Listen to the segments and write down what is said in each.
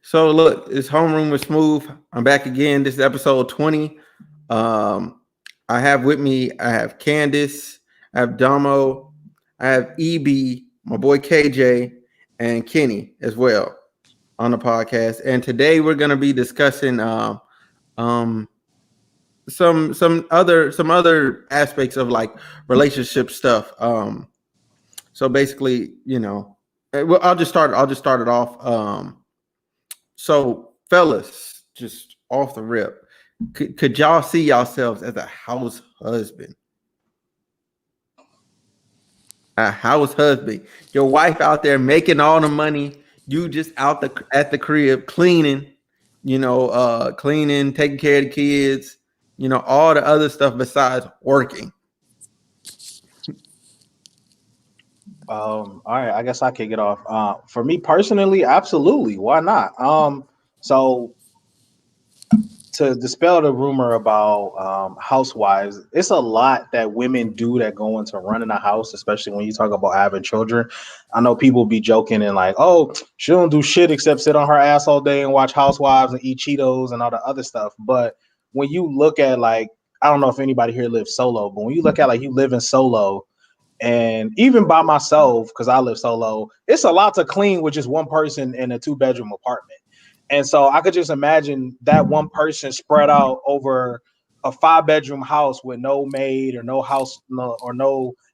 So look, it's homeroom with Smooth. I'm back again. This is episode 20. Um, I have with me, I have Candace, I have Damo, I have EB, my boy KJ, and Kenny as well on the podcast. And today we're gonna be discussing um some other aspects of like relationship stuff. So basically, well, I'll just start it off. So, fellas, just off the rip, could y'all see yourselves as a house husband? A house husband. Your wife out there making all the money. You just out the at the crib cleaning, cleaning, taking care of the kids, all the other stuff besides working. All right, I guess I kick it off. For me personally, absolutely. Why not? So to dispel the rumor about housewives, it's a lot that women do that go into running a house, especially when you talk about having children. I know people be joking and like, oh, she don't do shit except sit on her ass all day and watch Housewives and eat Cheetos and all the other stuff. But when you look at like, I don't know if anybody here lives solo, but when you look at like you living solo, and even by myself, because I live solo, it's a lot to clean with just one person in a 2-bedroom apartment. And so I could just imagine that one person spread out over a 5-bedroom house with no maid or no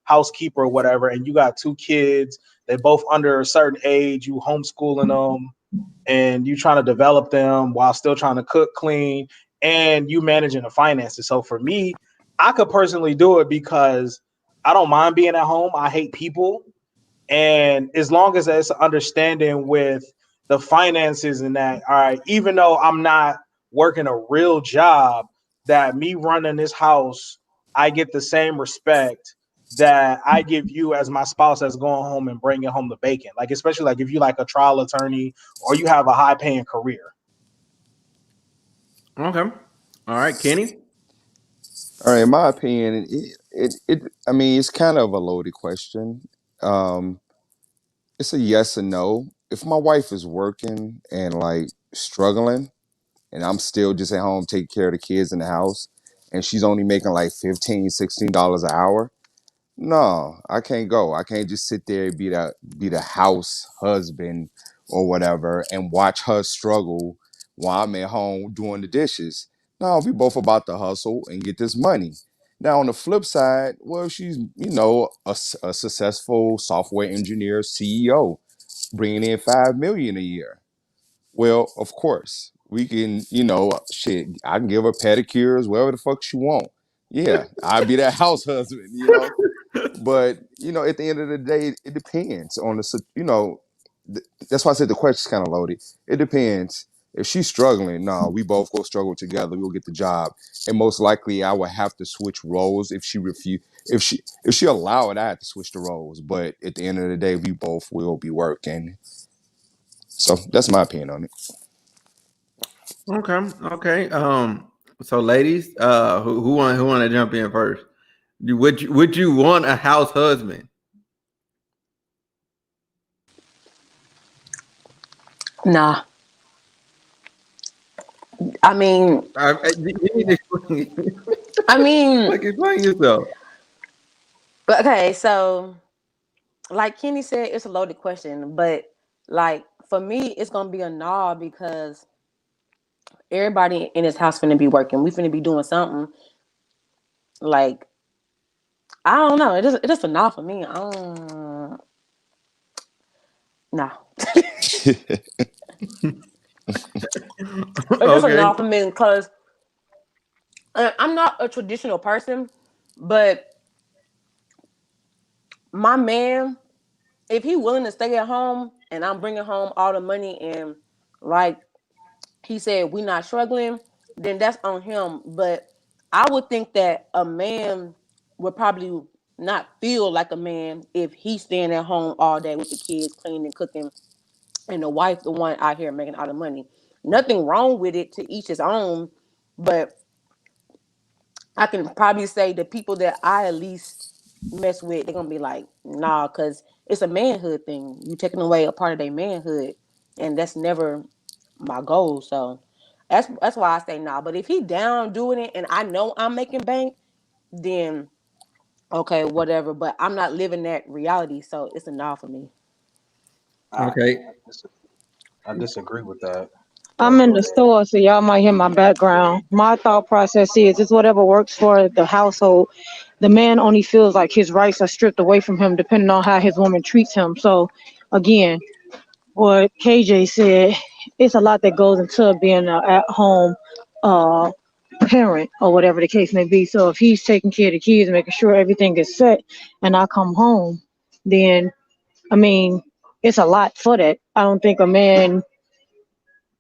housekeeper or whatever. And you got 2 kids, they both under a certain age, you homeschooling them and you trying to develop them while still trying to cook, clean, and you managing the finances. So for me, I could personally do it because I don't mind being at home. I hate people. And as long as it's understanding with the finances and that, all right, even though I'm not working a real job, that me running this house, I get the same respect that I give you as my spouse that's going home and bringing home the bacon. Like, especially like if you like a trial attorney or you have a high paying career. Okay. All right, Kenny. All right, in my opinion, I mean, it's kind of a loaded question. Um, it's a yes and no. If my wife is working and like struggling, and I'm still just at home taking care of the kids in the house, and she's only making like $15, $16 an hour, no, I can't go. I can't just sit there and be the house husband or whatever and watch her struggle while I'm at home doing the dishes. No, we both about to hustle and get this money. Now on the flip side, well, she's a successful software engineer CEO bringing in 5 million a year. Well, of course, we can, shit, I can give her pedicures, whatever the fuck she want. Yeah, I'd be that house husband. But, at the end of the day, it depends on that's why I said the question's kind of loaded. It depends. If she's struggling, no, we both go struggle together. We'll get the job. And most likely I would have to switch roles if she refuse. If she allow it, I have to switch the roles. But at the end of the day, we both will be working. So that's my opinion on it. Okay. Okay. So ladies, who want to jump in first? Would you want a house husband? Nah, I mean, You need to explain. I mean, Like explain yourself. okay, so like Kenny said, it's a loaded question, but like for me, it's gonna be a nah because everybody in this house finna be working. We finna be doing something. Like I don't know. It just a nah for me. I don't nah. It's just a Okay. nah for me because I'm not a traditional person, but my man, if he willing to stay at home and I'm bringing home all the money and like he said we not struggling, then that's on him. But I would think that a man would probably not feel like a man if he's staying at home all day with the kids, cleaning, cooking, and the wife the one out here making all the money. Nothing wrong with it, to each his own, but I can probably say the people that I at least mess with, they're gonna be like, nah, because it's a manhood thing. You taking away a part of their manhood, and that's never. my goals. So that's why I say nah. But if he down doing it and I know I'm making bank, then okay, whatever. But I'm not living that reality, so it's a nah for me. I, Okay. I disagree with that. I'm But in go the ahead. store, so y'all might hear my background. My thought process is it's whatever works for the household. The man only feels like his rights are stripped away from him depending on how his woman treats him. So, again, what KJ said, it's a lot that goes into being an at-home uh, parent or whatever the case may be. So, if he's taking care of the kids and making sure everything is set, and I come home, then I mean, it's a lot for that. I don't think a man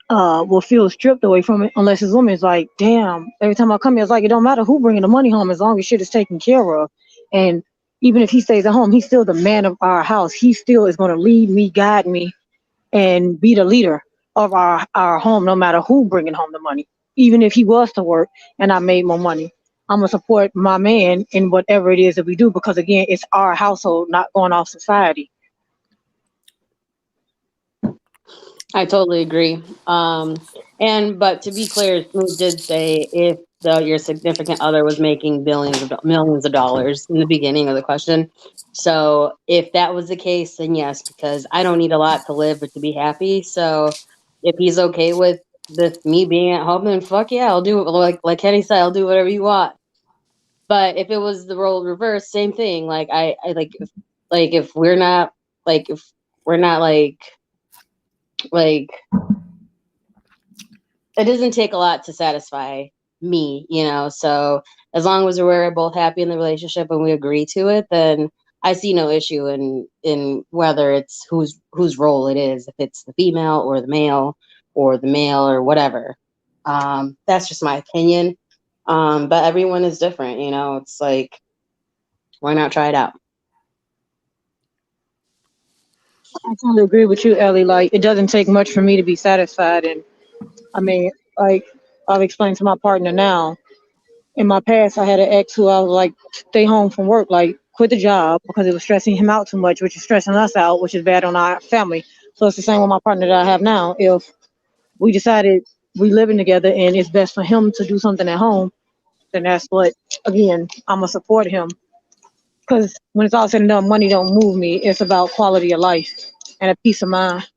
will feel stripped away from it unless his woman is like, damn, every time I come here, it's like, it don't matter who bringing the money home as long as shit is taken care of. And even if he stays at home, he's still the man of our house. He still is going to lead me, guide me, and be the leader of our home, no matter who bringing home the money. Even if he was to work and I made more money, I'm going to support my man in whatever it is that we do because, again, it's our household, not going off society. I totally agree. But to be clear, Smooth did say if your significant other was making millions of dollars in the beginning of the question. So if that was the case, then yes, because I don't need a lot to live or to be happy. So if he's okay with me being at home, then fuck yeah, I'll do it. Like Kenny said, I'll do whatever you want. But if it was the role reverse, same thing. Like I like if we're not if we're not like it doesn't take a lot to satisfy me, so as long as we're both happy in the relationship and we agree to it, then I see no issue in whether it's whose role it is, if it's the female or the male or whatever. That's just my opinion. But everyone is different, it's like, why not try it out? I totally agree with you, Ellie. Like, it doesn't take much for me to be satisfied. And I mean, like, I've explained to my partner now. In my past, I had an ex who I was like, stay home from work, like, quit the job because it was stressing him out too much, which is stressing us out, which is bad on our family. So it's the same with my partner that I have now. If we decided we living together and it's best for him to do something at home, then that's what, again, I'm going to support him. Because when it's all said and done, money don't move me. It's about quality of life and a peace of mind.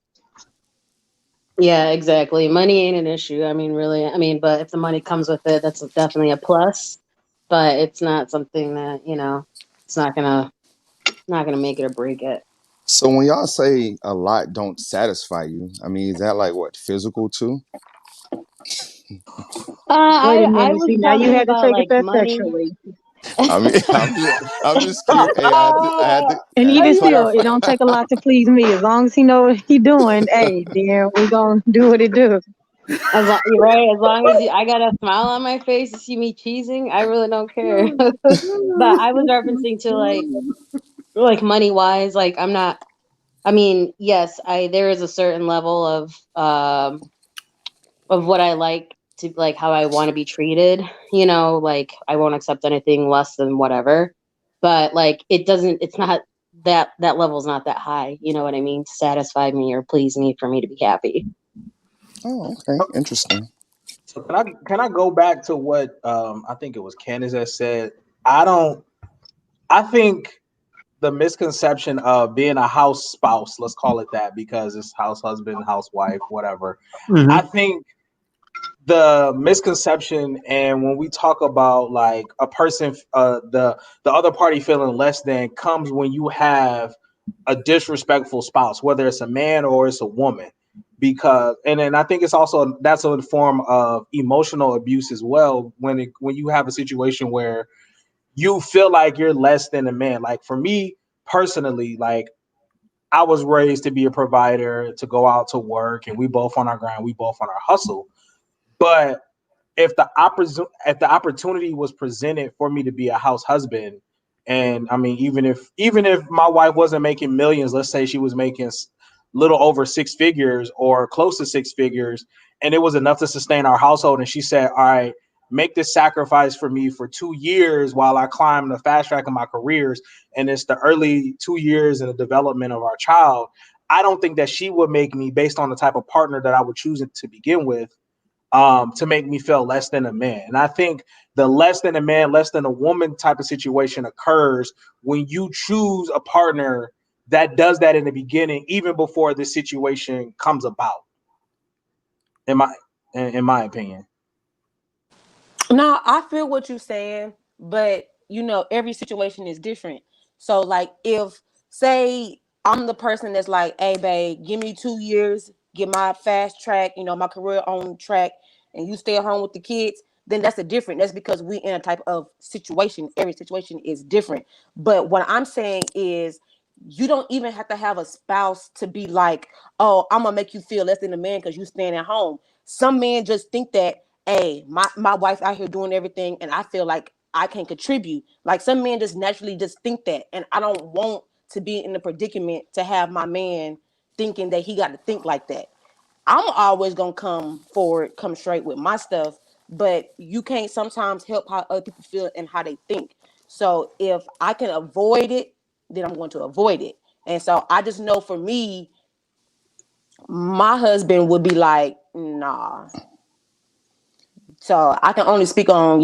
Yeah, exactly. Money ain't an issue. I mean, really. I mean, but if the money comes with it, that's definitely a plus. But it's not something that, it's not gonna make it or break it. So when y'all say a lot don't satisfy you, I mean, is that like what, physical too? Wait a I minute. was See, now you talking had to about take it like that money. sexually. I mean, I'm just curious. Hey, And I had to even still, it clarify. don't take a lot to please me. As long as he know what he doing, hey, then we gonna do what it do. You're right. As long as I got a smile on my face to see me cheesing, I really don't care. But I was referencing to like money wise, like I'm not. I mean, yes, there is a certain level of what I like to like how I want to be treated, like I won't accept anything less than whatever. But like it's not that level's not that high, you know what I mean, to satisfy me or please me for me to be happy. Oh, okay, interesting. So can I go back to what I think it was Candace that said? I don't. I think the misconception of being a house spouse, let's call it that, because it's house husband, housewife, whatever. I Mm-hmm. think the misconception, and when we talk about like a person, the other party feeling less than, comes when you have a disrespectful spouse, whether it's a man or it's a woman. Because and then I think it's also that's a form of emotional abuse as well, when you have a situation where you feel like you're less than a man. Like for me personally, like I was raised to be a provider, to go out to work, and we both on our grind, we both on our hustle. But if the opportunity was presented for me to be a house husband, and I mean, even if my wife wasn't making millions, let's say she was making little over six figures or close to six figures, and it was enough to sustain our household, and she said, "All right, make this sacrifice for me for 2 years while I climb the fast track of my careers," and it's the early 2 years in the development of our child. I don't think that she would make me, based on the type of partner that I would choose to begin with, to make me feel less than a man. And I think the less than a man, less than a woman type of situation occurs when you choose a partner that does that in the beginning, even before this situation comes about. In my opinion. No, I feel what you're saying, but every situation is different. So, like, if say I'm the person that's like, "Hey, babe, give me 2 years, get my fast track, my career on track, and you stay at home with the kids," then that's a different. That's because we in a type of situation. Every situation is different. But what I'm saying is, you don't even have to have a spouse to be like, "Oh, I'm gonna make you feel less than a man because you staying at home." Some men just think that, hey, my wife out here doing everything and I feel like I can contribute. Like, some men just naturally just think that. And I don't want to be in the predicament to have my man thinking that he got to think like that. I'm always gonna come forward, come straight with my stuff, but you can't sometimes help how other people feel and how they think. So if I can avoid it, then I'm going to avoid it. And so I just know, for me, my husband would be like, nah. So I can only speak on,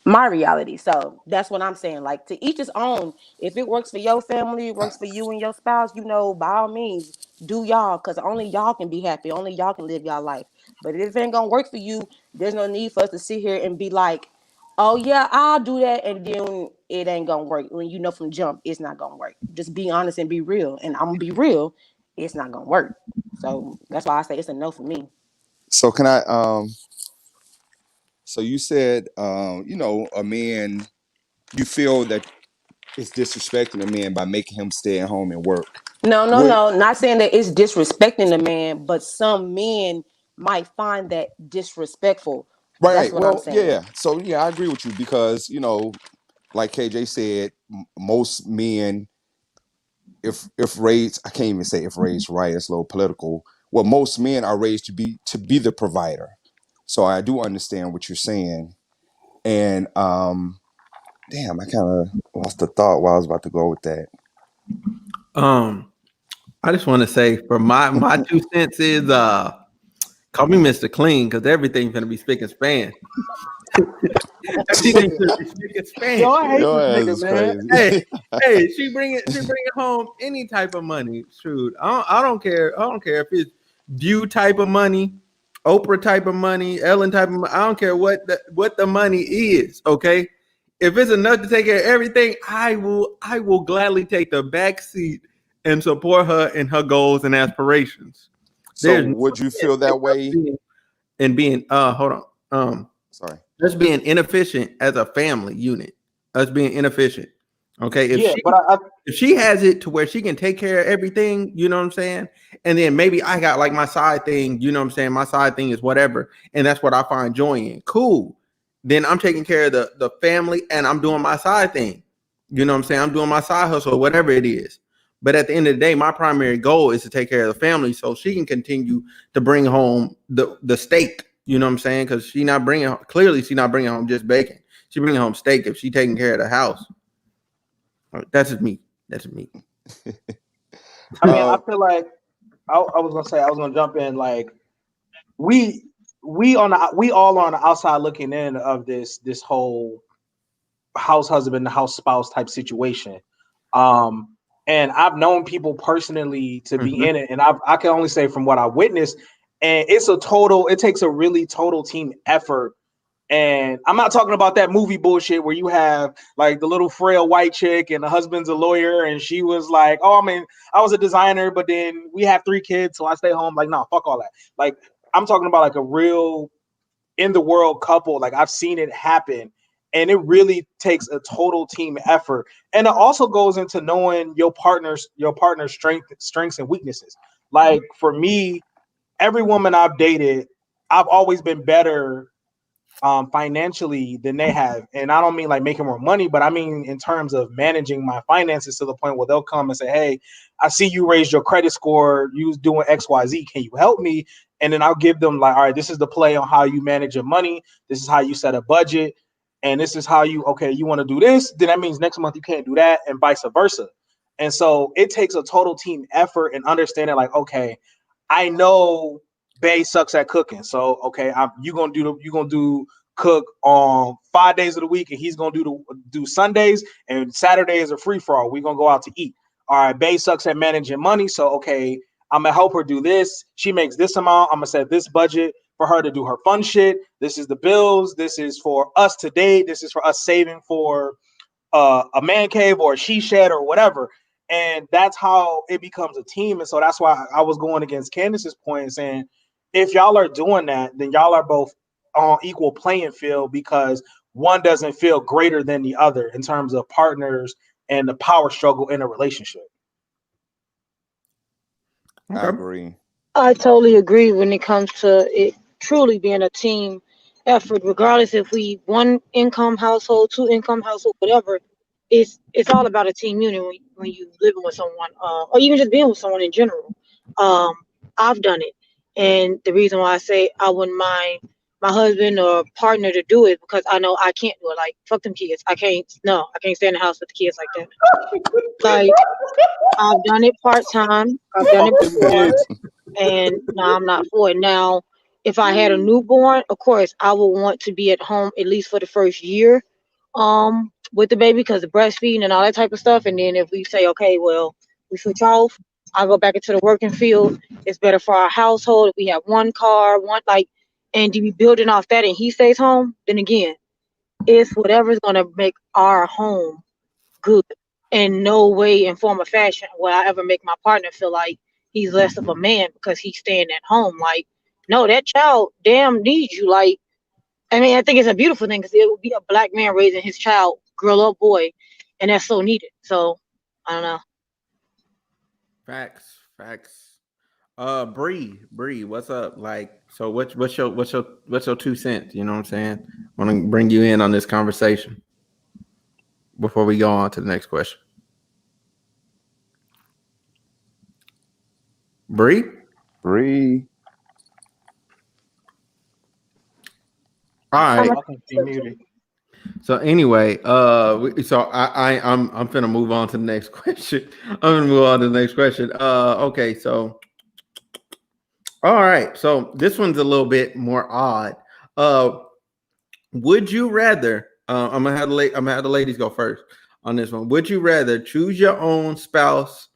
my reality. So that's what I'm saying. Like, to each his own. If it works for your family, it works for you and your spouse, by all means, do y'all, because only y'all can be happy. Only y'all can live y'all life. But if it ain't gonna work for you, there's no need for us to sit here and be like, "Oh yeah, I'll do that," and then it ain't gonna work. When you know from jump, it's not gonna work. Just be honest and be real. And I'm gonna be real. It's not gonna work. So that's why I say it's a no for me. So can I so you said a man, you feel that it's disrespecting a man by making him stay at home and work. No, no, What? no. Not saying that it's disrespecting the man, but some men might find that disrespectful. That's Right. what I'm Well, saying. yeah. So yeah, I agree with you because like KJ said, most men, if raised, I can't even say if raised right, it's a little political. Well, most men are raised to be the provider. So I do understand what you're saying. And damn, I kind of lost the thought while I was about to go with that. I just want to say, for my 2 cents is call me Mr. Clean, because everything's gonna be spick and span. Everything's gonna be spick and Yo, span. I hate Your this ass nigga, is man. Hey, crazy. hey, she bring it home any type of money. Shoot, I don't care. I don't care if it's View type of money, Oprah type of money, Ellen type of money. I don't care what the money is. Okay, if it's enough to take care of everything, I will gladly take the back seat and support her in her goals and aspirations. So There's no would you sense feel in that us way? being hold on. Sorry. Us being inefficient as a family unit. Us being inefficient. Okay. If Yeah, she but if she has it to where she can take care of everything, you know what I'm saying? And then maybe I got like my side thing, you know what I'm saying? My side thing is whatever. And that's what I find joy in. Cool. Then I'm taking care of the family and I'm doing my side thing. You know what I'm saying? I'm doing my side hustle, whatever it is. But at the end of the day, my primary goal is to take care of the family so she can continue to bring home the steak. You know what I'm saying? Because she's not bringing home just bacon. She bringing home steak if she taking care of the house. That's just me. That's just me. I mean, I Uh, feel like I was gonna jump in. Like, we we all are on the outside looking in of this whole house husband, house spouse type situation. Um, and I've known people personally to be Mhm. in it, and I can only say from what I witnessed, and it takes a really total team effort. And I'm not talking about that movie bullshit where you have like the little frail white chick and the husband's a lawyer and she was like, "Oh, I mean, I was a designer, but then we have 3 kids, so I stay home." Like, no, fuck all that. Like, I'm talking about like a real in the world couple. Like, I've seen it happen, and it really takes a total team effort. And it also goes into knowing your partner's strengths and weaknesses. Like, for me, every woman I've dated, I've always been better financially than they have. And I don't mean like making more money, but I mean in terms of managing my finances to the point where they'll come and say, "Hey, I see you raised your credit score. You was doing XYZ. Can you help me?" And then I'll give them like, "All right, this is the play on how you manage your money. This is how you set a budget. And this is how you want to do this. Then that means next month you can't do that, and vice versa." And so it takes a total team effort and understanding like, okay, I know Bay sucks at cooking. So okay, you gonna do cook on 5 days of the week, and he's gonna do Sundays, and Saturday is a free for all. We're gonna go out to eat. All right, Bay sucks at managing money. So okay, I'm gonna help her do this. She makes this amount. I'm gonna set this budget for her to do her fun shit. This is the bills. This is for us to date. This is for us saving for a man cave or a she shed or whatever. And that's how it becomes a team. And so that's why I was going against Candace's point and saying, if y'all are doing that, then y'all are both on equal playing field, because one doesn't feel greater than the other in terms of partners and the power struggle in a relationship. I agree. I totally agree when it comes to it truly being a team effort, regardless if we one income household, two income household, whatever. It's all about a team unit when you living with someone, or even just being with someone in general. Um, I've done it, and the reason why I say I wouldn't mind my husband or partner to do it, because I know I can't do it. Like, fuck them kids. I can't. No, I can't stay in the house with the kids like that. Like, I've done it part time. I've done it Fuck them before, kids. and no, I'm not for it. Now, if I had a newborn, of course, I would want to be at home at least for the first year, with the baby, because the breastfeeding and all that type of stuff. And then if we say, okay, well, we switch off, I go back into the working field. It's better for our household if we have one car, one like, and to be building off that, and he stays home. Then again, it's whatever's gonna make our home good. In no way in form of fashion will I ever make my partner feel like he's less of a man because he's staying at home. Like, no, that child damn needs you. Like, I mean, I think it's a beautiful thing, because it would be a black man raising his child, girl or boy, and that's so needed. So I don't know. Facts. Bree, what's up? Like, so what's your 2 cents? You know what I'm saying? I want to bring you in on this conversation before we go on to the next question. Bree? Bree. All right. Fucking she muted. So anyway, I'm finna move on to the next question. Okay, so all right. So this one's a little bit more odd. Would you rather? I'm gonna have the ladies go first on this one. Would you rather choose your own spouse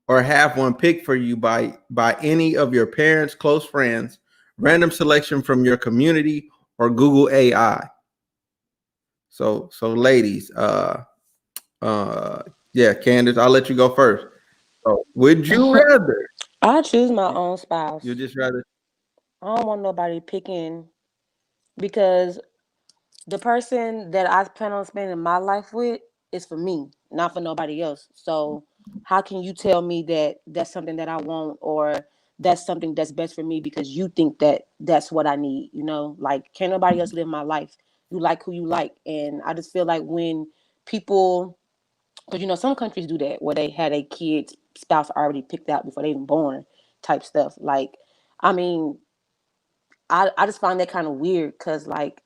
or have one picked for you by any of your parents' close friends, random selection from your community, or Google AI? So ladies, yeah, Candace, I'll let you go first. So would you rather? I choose my own spouse. You just rather? I don't want nobody picking, because the person that I plan on spending my life with is for me, not for nobody else. So how can you tell me that that's something that I want, or that's something that's best for me because you think that that's what I need? Like, can't nobody else live my life. You like who you like. And I just feel like when people, because some countries do that where they had a kid's spouse already picked out before they even born, type stuff. Like, I mean, I just find that kind of weird, because like,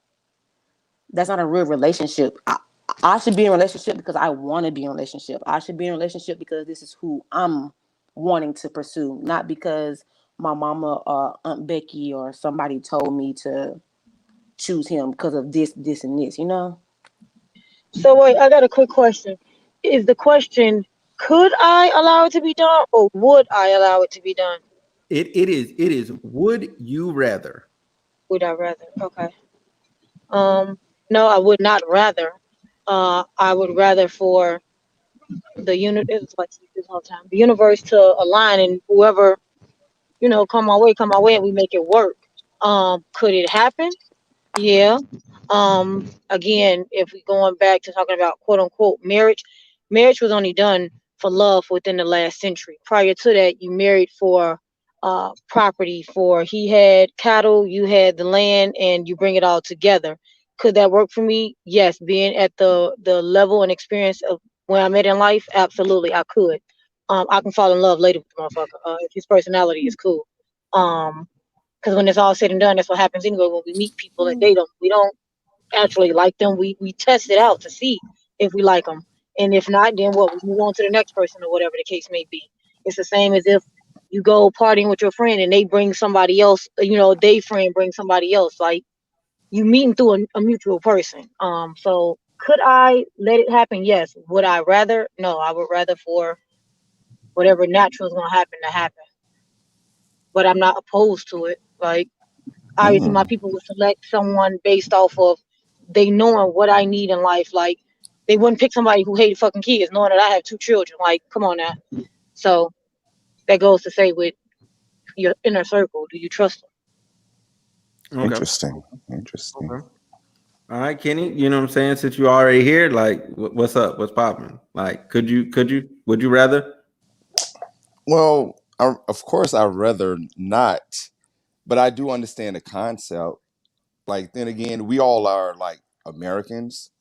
that's not a real relationship. I should be in a relationship because I want to be in a relationship. I should be in a relationship because this is who I'm wanting to pursue, not because my mama or Aunt Becky or somebody told me to choose him because of this, this, and this. So wait, I got a quick question. Is the question, could I allow it to be done, or would I allow it to be done? It is. Would you rather? Would I rather? Okay. No, I would not rather. I would rather for the unit. It's like this all the time. The universe to align, and whoever come my way, and we make it work. Could it happen? Yeah. Again, if we going back to talking about quote unquote marriage was only done for love within the last century. Prior to that, you married for property. For he had cattle, you had the land, and you bring it all together. Could that work for me? Yes. Being at the level and experience of where I'm at in life, absolutely, I could. I can fall in love later with the motherfucker if his personality is cool. Because when it's all said and done, that's what happens anyway. When we meet people and we don't actually like them. We test it out to see if we like them. And if not, then what? We move on to the next person or whatever the case may be. It's the same as if you go partying with your friend and they bring somebody else, they friend brings somebody else. Like you meeting through a mutual person. So could I let it happen? Yes. Would I rather? No, I would rather for whatever natural is gonna happen to happen. But I'm not opposed to it. Like obviously my Mm, people would select someone based off of they knowing what I need in life. Like they wouldn't pick somebody who hated fucking kids, knowing that I have two children. Like, come on now. So that goes to say with your inner circle, do you trust Okay. interesting. Interesting. Okay. All right, Kenny. You know what I'm saying? Since you already here, like, what's up? What's popping? Like, would you rather? Well, of course, I'd rather not, but I do understand the concept. Like, then again, we all are like Americans,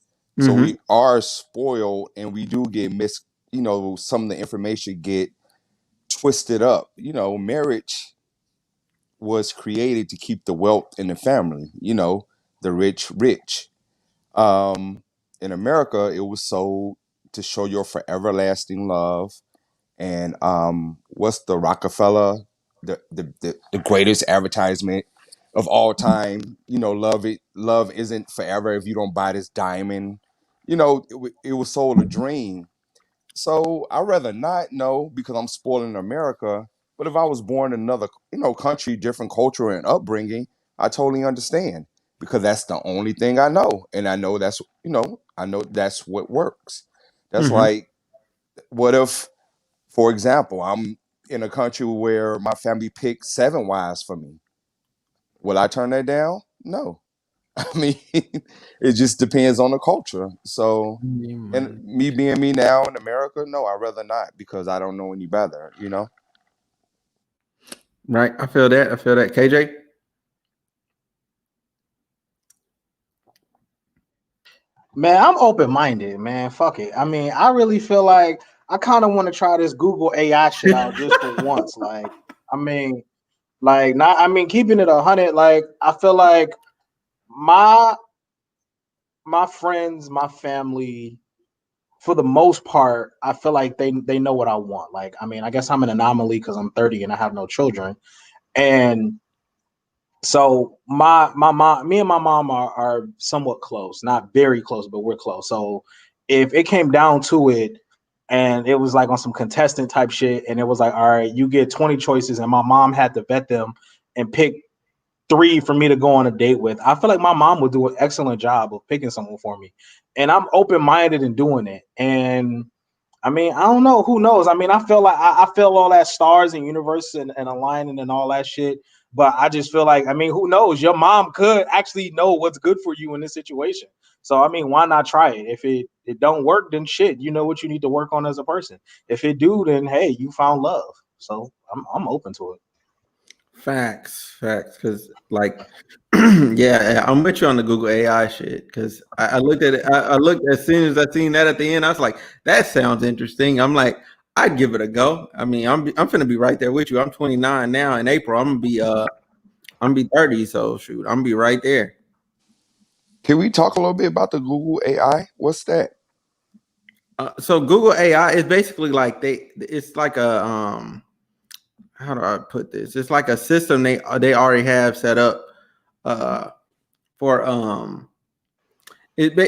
so Mm-hmm. we are spoiled, and we do get some of the information get twisted up. Marriage was created to keep the wealth in the family. The rich rich. Um, in America, it was sold to show your forever lasting love. And what's the Rockefeller, the greatest advertisement of all time? Love isn't forever if you don't buy this diamond. It was sold a dream. So I'd rather not know because I'm spoiling America. But if I was born in another, country, different culture and upbringing, I totally understand because that's the only thing I know, and I know that's what works. That's Mm-hmm. like, what if, for example, I'm in a country where my family picked 7 wives for me? Will I turn that down? No. I mean, it just depends on the culture. So, and me being me now in America, no, I'd rather not because I don't know any better. Right. I feel that. I feel that. KJ. Man, I'm open minded, man. Fuck it. I mean, I really feel like I kind of want to try this Google AI shit out just for once. Like, I mean, like not. I mean, keeping it 100. Like, I feel like my my friends, my family, for the most part, I feel like they know what I want. Like, I mean, I guess I'm an anomaly because I'm 30 and I have no children, and so my mom, me and my mom are somewhat close, not very close, but we're close. So if it came down to it, and it was like on some contestant type shit, and it was like, all right, you get 20 choices, and my mom had to vet them and pick three for me to go on a date with. I feel like my mom would do an excellent job of picking someone for me, and I'm open minded in doing it. And I mean, I don't know. Who knows? I mean, I feel like I feel all that stars and universe and aligning and all that shit. But I just feel like, I mean, who knows? Your mom could actually know what's good for you in this situation. So I mean, why not try it? If it don't work, then shit, you know what you need to work on as a person. If it do, then hey, you found love. So I'm open to it. Facts. Because like, yeah, I'm with you on the Google AI shit. Because I looked at it. I looked as soon as I seen that at the end. I was like, that sounds interesting. I'm like, I'd give it a go. I mean, I'm finna be right there with you. I'm 29 now. In April, I'm gonna be 30. So shoot, I'm gonna be right there. Can we talk a little bit about the Google AI? What's that? So Google AI is basically like it's like a how do I put this? It's like a system they already have set up uh for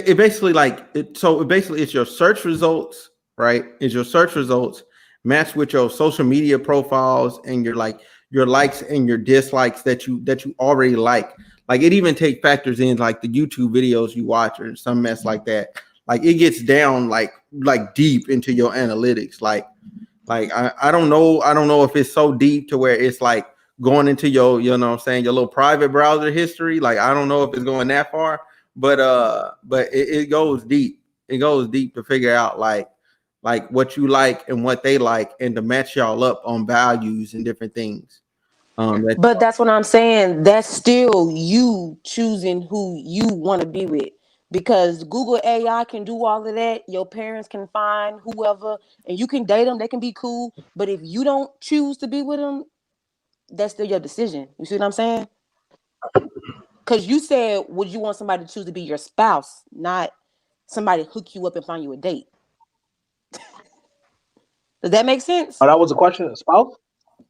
it basically like it so it basically it's your search results, right? It's your search results matched with your social media profiles and your likes and your dislikes that you already like. Like it even take factors in like the YouTube videos you watch or some mess like that. Like it gets down like deep into your analytics. Like I don't know if it's so deep to where it's like going into your you know what I'm saying your little private browser history. Like I don't know if it's going that far, but it goes deep. It goes deep to figure out like what you like and what they like and to match y'all up on values and different things. That But that's what I'm saying. That's still you choosing who you want to be with. Because Google AI can do all of that. Your parents can find whoever and you can date them. They can be cool. But if you don't choose to be with them, that's still your decision. You see what I'm saying? Because you said, would you want somebody to choose to be your spouse, not somebody hook you up and find you a date? Does that make sense? Oh, that was a question. Spouse?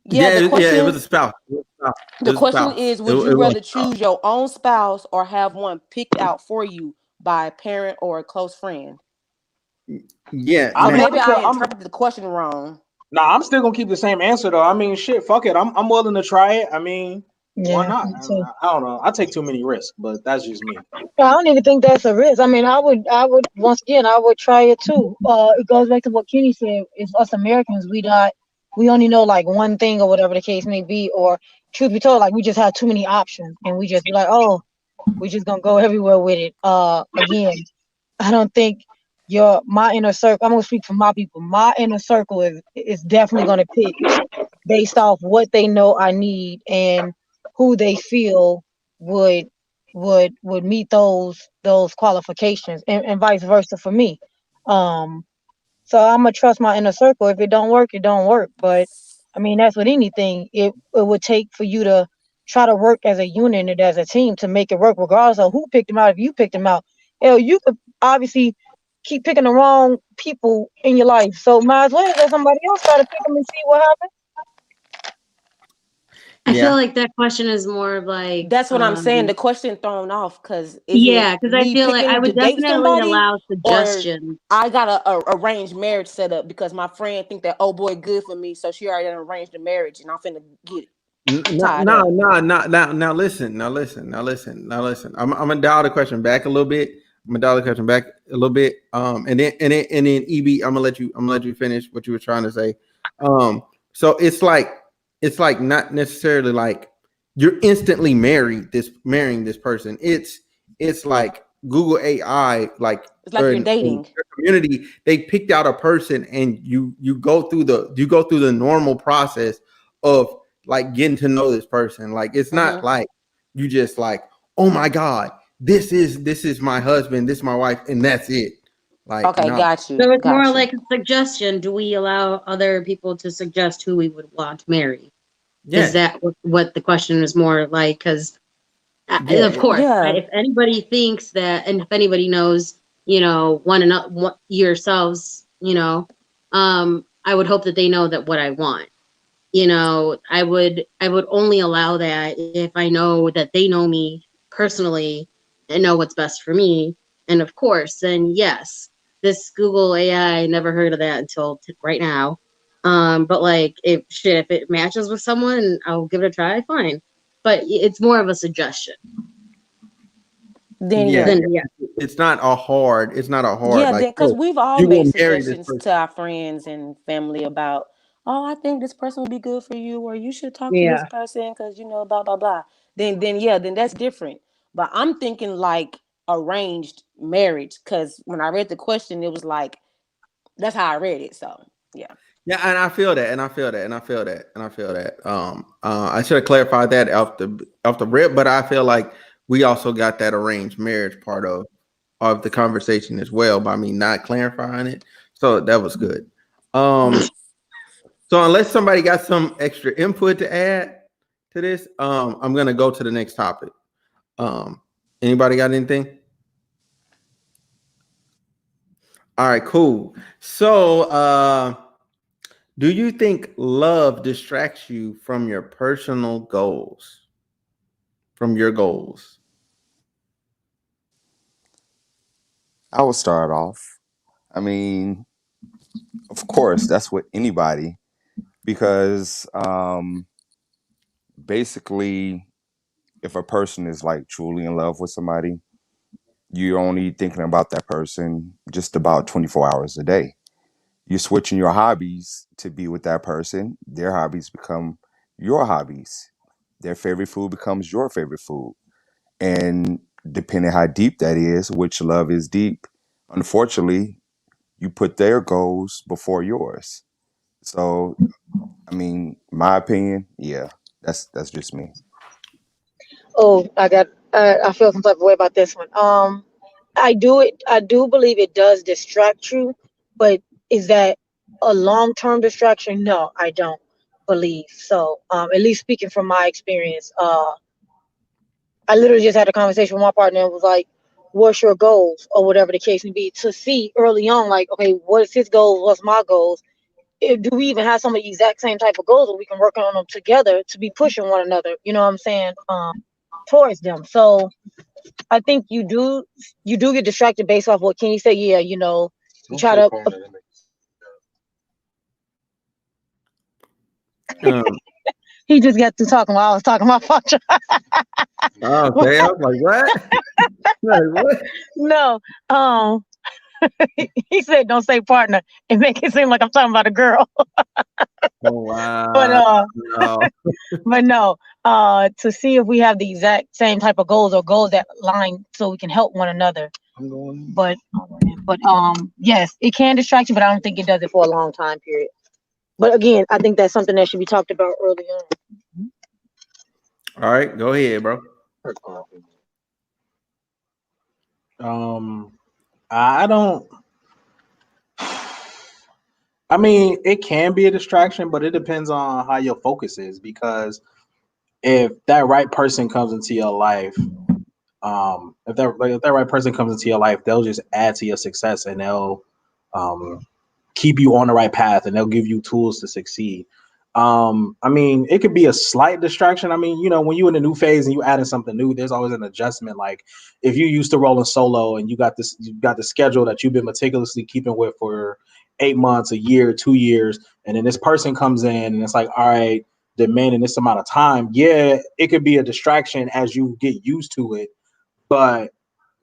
Yeah, the Yeah, it was question a spouse. It was a spouse. It the was a question spouse. is, It, would you it was rather a spouse. choose your own spouse or have one picked out for you by a parent or a close friend? Yeah. I Or mean, Now, maybe I interpreted the question wrong. I'm still gonna keep the same answer though. I mean, shit, fuck it. I'm willing to try it. I mean, why Yeah, not? me too. I don't know. I take too many risks, but that's just me. I don't even think that's a risk. I mean, I would once again, I would try it too. It goes back to what Kenny said. It's us Americans. We only know like one thing or whatever the case may be, or truth be told, like we just have too many options, and we just be like, oh, we just gonna go everywhere with it. Again, I don't think my inner circle. I'm gonna speak for my people. My inner circle is definitely gonna pick based off what they know I need and who they feel would would meet those qualifications, and vice versa for me. Um, so I'm gonna trust my inner circle. If it don't work, it don't work. But I mean, that's with anything. It would take for you to try to work as a unit and as a team to make it work, regardless of who picked them out. If you picked them out, hell, you could obviously keep picking the wrong people in your life. So might as well let somebody else try to pick them and see what happens. I feel yeah. like that question is more of like, That's what I'm saying. The question thrown off because is it yeah, because I me feel like I picking to would date definitely somebody, allow or suggestions. I got a arranged marriage set up because my friend think that oh boy good for me, so she already done arranged the marriage and I'm finna get No, tied no, up. no, no. Now listen. Now listen. Now listen. Now listen. I'm gonna dial the question back a little bit. I'm gonna dial the question back a little bit. And then EB, I'm gonna let you finish what you were trying to say. So it's like not necessarily like you're instantly marrying this person. It's like Google AI, like It's like or you're in dating. their community, they picked out a person, and you go through the normal process of like getting to know this person. Like it's not Hmm. like you just like, oh my God, this is my husband, this is my wife, and that's it. Like, Okay, no. got you, So it's more got you. like a suggestion. Do we allow other people to suggest who we would want to marry? Is Yes. that what the question is more like? Because Yeah. of course, Yeah. if anybody thinks that, and if anybody knows, one another, yourselves, I would hope that they know that what I want. I would only allow that if I know that they know me personally and know what's best for me. And of course, then yes, this Google AI, never heard of that until right now. But like, if it matches with someone, I'll give it a try. Fine, but it's more of a suggestion Then Yeah. yeah. than yeah. It's not a hard Yeah, like, then because oh, we've all you made will marry this suggestions person. to our friends and family about, oh, I think this person would be good for you, or you should talk to this Yeah. person because blah blah blah. Then yeah, then that's different. But I'm thinking like arranged marriage because when I read the question, it was like that's how I read it. So yeah, Yeah, and I feel that, and I feel that, and I feel that, and I feel that. I should have clarified that off the rip, but I feel like we also got that arranged marriage part of the conversation as well by me not clarifying it. So that was good. Um, so unless somebody got some extra input to add to this, I'm gonna go to the next topic. Um, Anybody got anything? All right, cool. So, do you think love distracts you from your personal goals? From your goals? I will start off. I mean, of course, that's what anybody, because basically, if a person is like truly in love with somebody, you're only thinking about that person just about 24 hours a day. You're switching your hobbies to be with that person. Their hobbies become your hobbies. Their favorite food becomes your favorite food. And depending how deep that is, which love is deep, unfortunately, you put their goals before yours. So, I mean, my opinion, yeah, that's just me. Oh, I feel some type of way about this one. I do believe it does distract you, but is that a long term distraction? No, I don't believe so. At least speaking from my experience, I literally just had a conversation with my partner and was like, "What's your goals?" or whatever the case may be, to see early on, like, okay, what is his goals? What's my goals? do we even have some of the exact same type of goals that we can work on them together to be pushing one another? You know what I'm saying? Towards them. So I think you do get distracted based off what Kenny said. Yeah, you know, you try to. Um, He just got to talking while I was talking about function. okay, I was like, what? Like, what? No, he said don't say partner and make it seem like I'm talking about a girl. Oh But wow, no. but no, to see if we have the exact same type of goals or goals that line so we can help one another. But yes, it can distract you, but I don't think it does it for a long time period. But again, I think that's something that should be talked about early on. All right, go ahead, bro. I don't. I mean, it can be a distraction, but it depends on how your focus is. Because if that right person comes into your life, if that right person comes into your life, they'll just add to your success, and they'll keep you on the right path, and they'll give you tools to succeed. I mean, it could be a slight distraction. I mean, you know, when you're in a new phase and you adding something new, there's always an adjustment. Like if you used to rolling solo and you got the schedule that you've been meticulously keeping with for 8 months, a year, 2 years, and then this person comes in and it's like, all right, demanding this amount of time. Yeah, it could be a distraction as you get used to it, but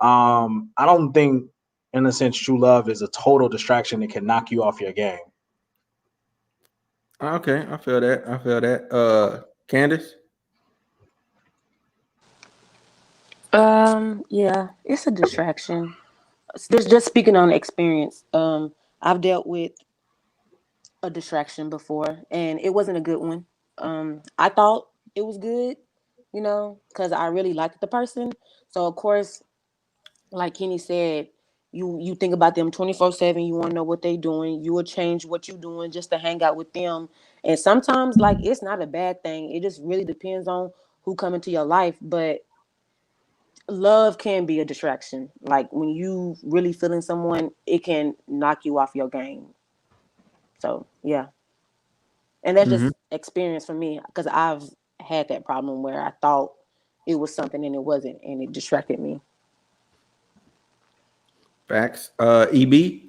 I don't think, in a sense, true love is a total distraction that can knock you off your game. Okay, I feel that. I feel that. Candace. Yeah, it's a distraction. Just speaking on experience. I've dealt with a distraction before, and it wasn't a good one. I thought it was good, you know, because I really liked the person. So of course, like Kenny said, you think about them 24/7. You want to know what they doing. You will change what you doing just to hang out with them. And sometimes, like, it's not a bad thing. It just really depends on who come into your life. But love can be a distraction. Like when you really feeling someone, it can knock you off your game. So yeah, and that's Mm-hmm. just experience for me because I've had that problem where I thought it was something and it wasn't, and it distracted me. Facts. EB.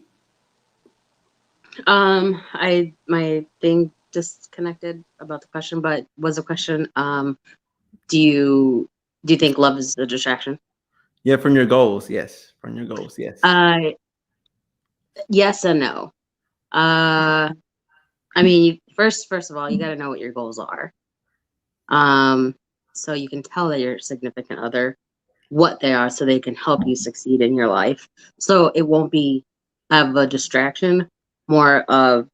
I my thing disconnected about the question, but was a question. Do you think love is a distraction? Yeah, from your goals. Yes, from your goals. Yes. Uh, yes and no. Uh, I mean, first of all, you got to know what your goals are. Um, so you can tell that your significant other what they are, so they can help you succeed in your life. So it won't be of a distraction, more of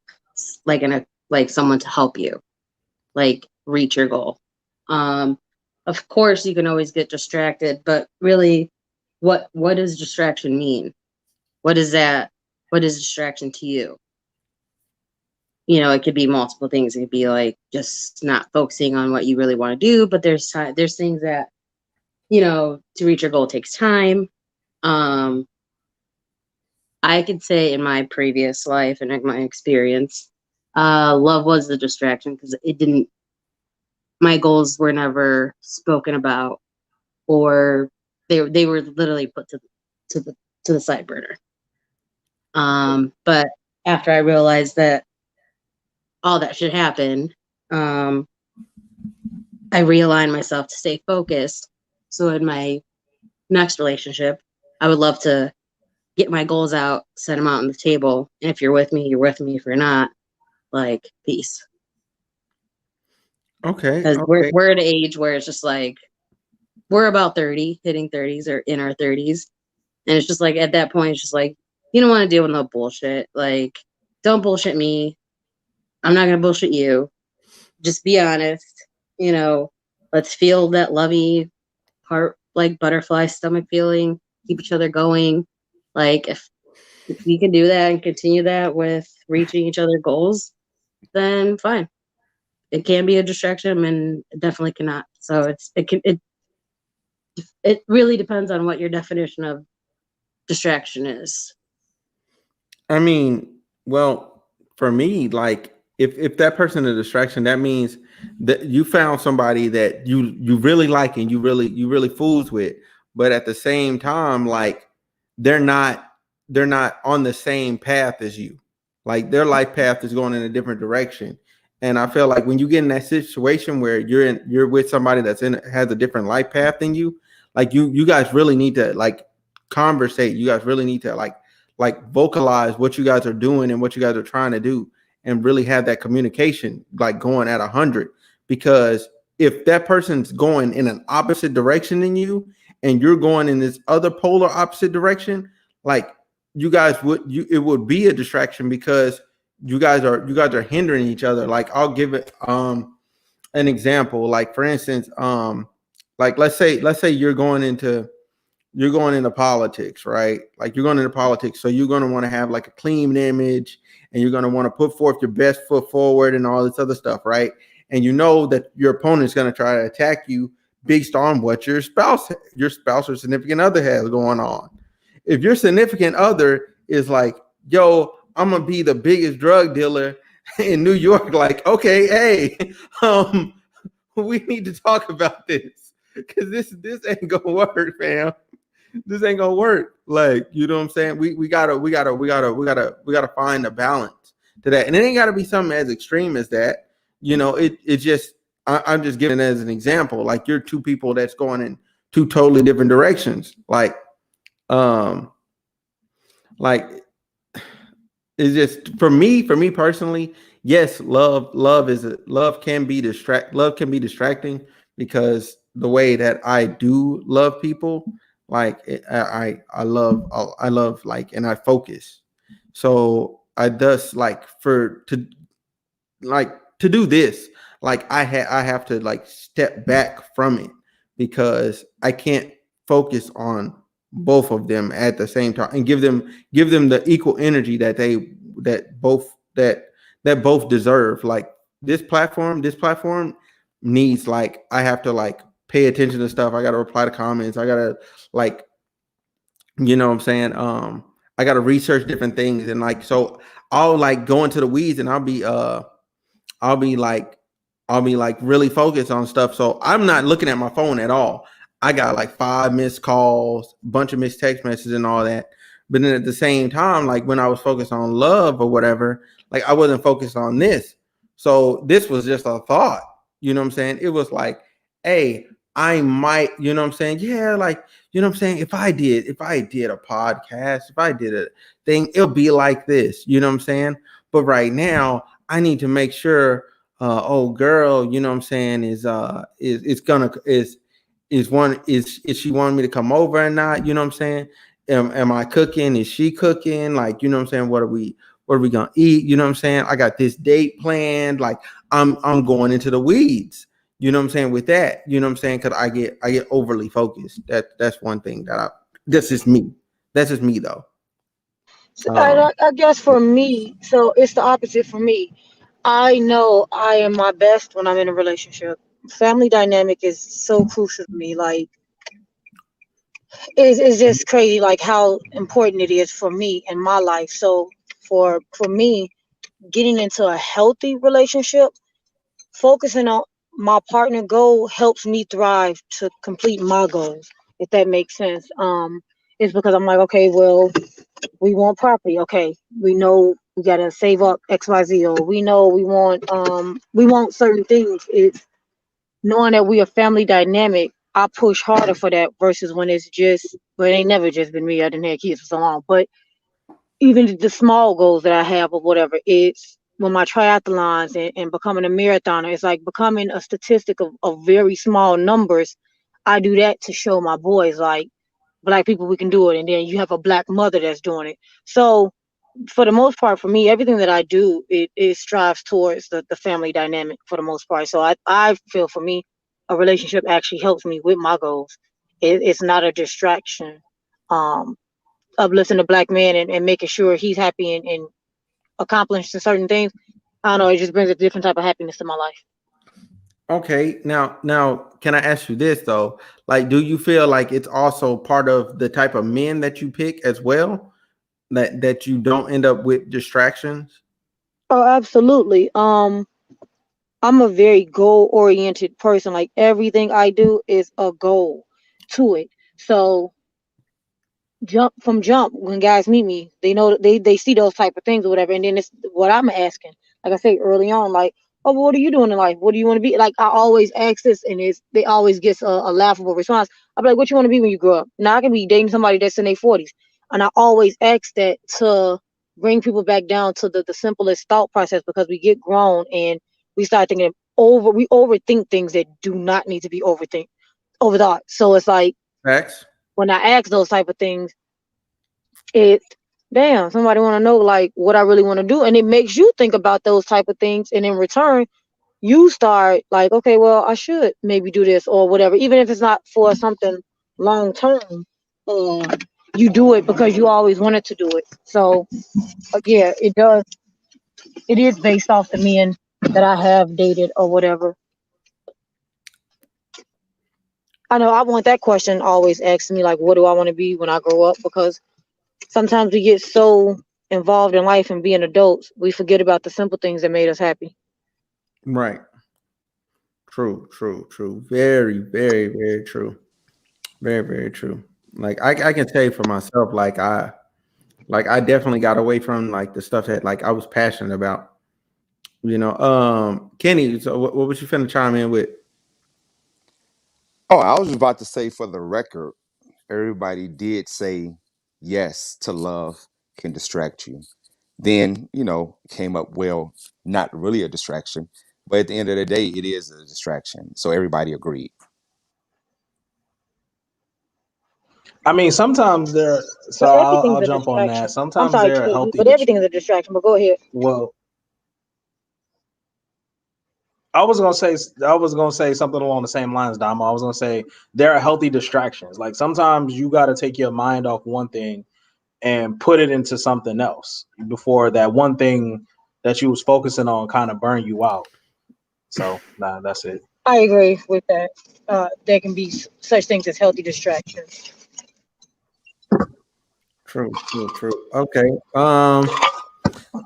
like someone to help you, like reach your goal. Um, of course, you can always get distracted, but really, what does distraction mean? What is that? What is distraction to you? You know, it could be multiple things. It could be like just not focusing on what you really want to do, but there's things that, you know, to reach your goal takes time. Um, I could say in my previous life and in my experience, love was the distraction because it didn't. My goals were never spoken about, or they were literally put to the to the side burner. But after I realized that all that should happen, um, I realigned myself to stay focused. So in my next relationship, I would love to get my goals out, set them out on the table. And if you're with me, you're with me. If you're not, like, peace. Okay. Because we're Okay. we're at an age where it's just like we're about 30, hitting 30s or in our 30s. And it's just like at that point, it's just like you don't want to deal with no bullshit. Like, don't bullshit me. I'm not gonna bullshit you. Just be honest. You know, let's feel that lovey heart, like butterfly stomach feeling. Keep each other going. Like if we can do that and continue that with reaching each other goals, then fine. It can be a distraction and it definitely cannot. So it really depends on what your definition of distraction is. I mean, well, for me, like if that person is a distraction, that means that you found somebody that you really like and you really fools with, but at the same time, like they're not they're not on the same path as you. Like their life path is going in a different direction. And I feel like when you get in that situation where you're with somebody that's in has a different life path than you, like you guys really need to like conversate. You guys really need to like vocalize what you guys are doing and what you guys are trying to do and really have that communication like going at 100. Because if that person's going in an opposite direction than you and you're going in this other polar opposite direction, like you guys would you it would be a distraction because you guys are hindering each other. Like I'll give it an example. Like for instance, like let's say you're going into politics, right? Like you're going into politics. So you're going to want to have like a clean image and you're going to want to put forth your best foot forward and all this other stuff, right? And you know that your opponent's going to try to attack you based on what your spouse or significant other has going on. If your significant other is like, yo, I'm going to be the biggest drug dealer in New York, like, okay, hey, we need to talk about this because this ain't gonna work, fam. This ain't gonna work. Like, you know what I'm saying? We gotta find a balance to that. And it ain't gotta be something as extreme as that. You know, it just I'm just giving it as an example. Like you're two people that's going in two totally different directions. Um like it's just for me personally, yes, love can be distracting because the way that I do love people, like I love like and I focus. So I thus like for to like to do this, like I have to like step back from it because I can't focus on both of them at the same time and give them the equal energy that that both deserve. Like this platform needs like I have to like pay attention to stuff. I got to reply to comments. I got to like you know what I'm saying? I got to research different things and like so I'll like go into the weeds and I'll be like really focused on stuff. So I'm not looking at my phone at all. I got like 5 missed calls, bunch of missed text messages and all that. But then at the same time, like when I was focused on love or whatever, like I wasn't focused on this. So this was just a thought. You know what I'm saying? It was like, hey, I might, you know what I'm saying? Yeah, like, you know what I'm saying? If I did a podcast, if I did a thing, it'll be like this. You know what I'm saying? But right now, I need to make sure oh girl, you know what I'm saying, is she wanting me to come over or not? You know what I'm saying? Am I cooking? Is she cooking? Like, you know what I'm saying? What are we gonna eat? You know what I'm saying? I got this date planned. Like I'm going into the weeds. You know what I'm saying? With that, you know what I'm saying? Because I get overly focused. That's one thing that's just me. That's just me though. So I guess for me, so it's the opposite for me. I know I am my best when I'm in a relationship. Family dynamic is so crucial to me. Like, it's just crazy, like how important it is for me in my life. So for me, getting into a healthy relationship, focusing on my partner goal helps me thrive to complete my goals. If that makes sense. It's because I'm like, okay, well, we want property. Okay, we know we gotta save up XYZ, or we know we want certain things. It's knowing that we are family dynamic. I push harder for that versus when it's just, but it ain't never just been me. I didn't have kids for so long, but even the small goals that I have or whatever, it's when my triathlons and becoming a marathoner, it's like becoming a statistic of very small numbers. I do that to show my boys like black people we can do it, and then you have a black mother that's doing it. So for the most part, for me, everything that I do, it strives towards the family dynamic for the most part. So I feel for me, a relationship actually helps me with my goals. It's not a distraction. Um, Uplifting a black man and making sure he's happy and accomplishing certain things. I don't know. It just brings a different type of happiness to my life. Okay, now can I ask you this though? Like, do you feel like it's also part of the type of men that you pick as well? That you don't end up with distractions? Oh, absolutely. I'm a very goal oriented person. Like everything I do is a goal to it. So jump when guys meet me, they know they see those type of things or whatever, and then it's what I'm asking. Like I say early on, like, oh, well, what are you doing in life? What do you want to be? Like I always ask this, and it's they always get a laughable response. I'm like, what you want to be when you grow up? Now I can be dating somebody that's in their 40s, and I always ask that to bring people back down to the simplest thought process, because we get grown and we start thinking we overthink things that do not need to be overthought. So it's like Facts. when I ask those type of things, it damn, somebody want to know like what I really want to do, and it makes you think about those type of things, and in return you start like, okay, well, I should maybe do this or whatever, even if it's not for something long term. uh, you do it because you always wanted to do it. So yeah, it is based off the men that I have dated or whatever. I know I want that question always asked me, like, what do I want to be when I grow up? Because sometimes we get so involved in life and being adults, we forget about the simple things that made us happy. Right. True, true, true. Very, very, very true. Very, very true. Like I can say for myself, like I definitely got away from like the stuff that like I was passionate about. Kenny, so what was you finna chime in with? Oh, I was about to say for the record, everybody did say yes to love can distract you. Then, came up, well, not really a distraction, but at the end of the day, it is a distraction. So everybody agreed. I mean, sometimes they're so But I'll everything's a jump on that. distraction. I'm Sometimes sorry, they're a KB, healthy but everything is a distraction. But go ahead. well, I was gonna say something along the same lines, Damo. I was gonna say there are healthy distractions. Like sometimes you gotta take your mind off one thing and put it into something else before that one thing that you was focusing on kind of burn you out. So nah, that's it. I agree with that. There can be such things as healthy distractions. True, true, true. Okay.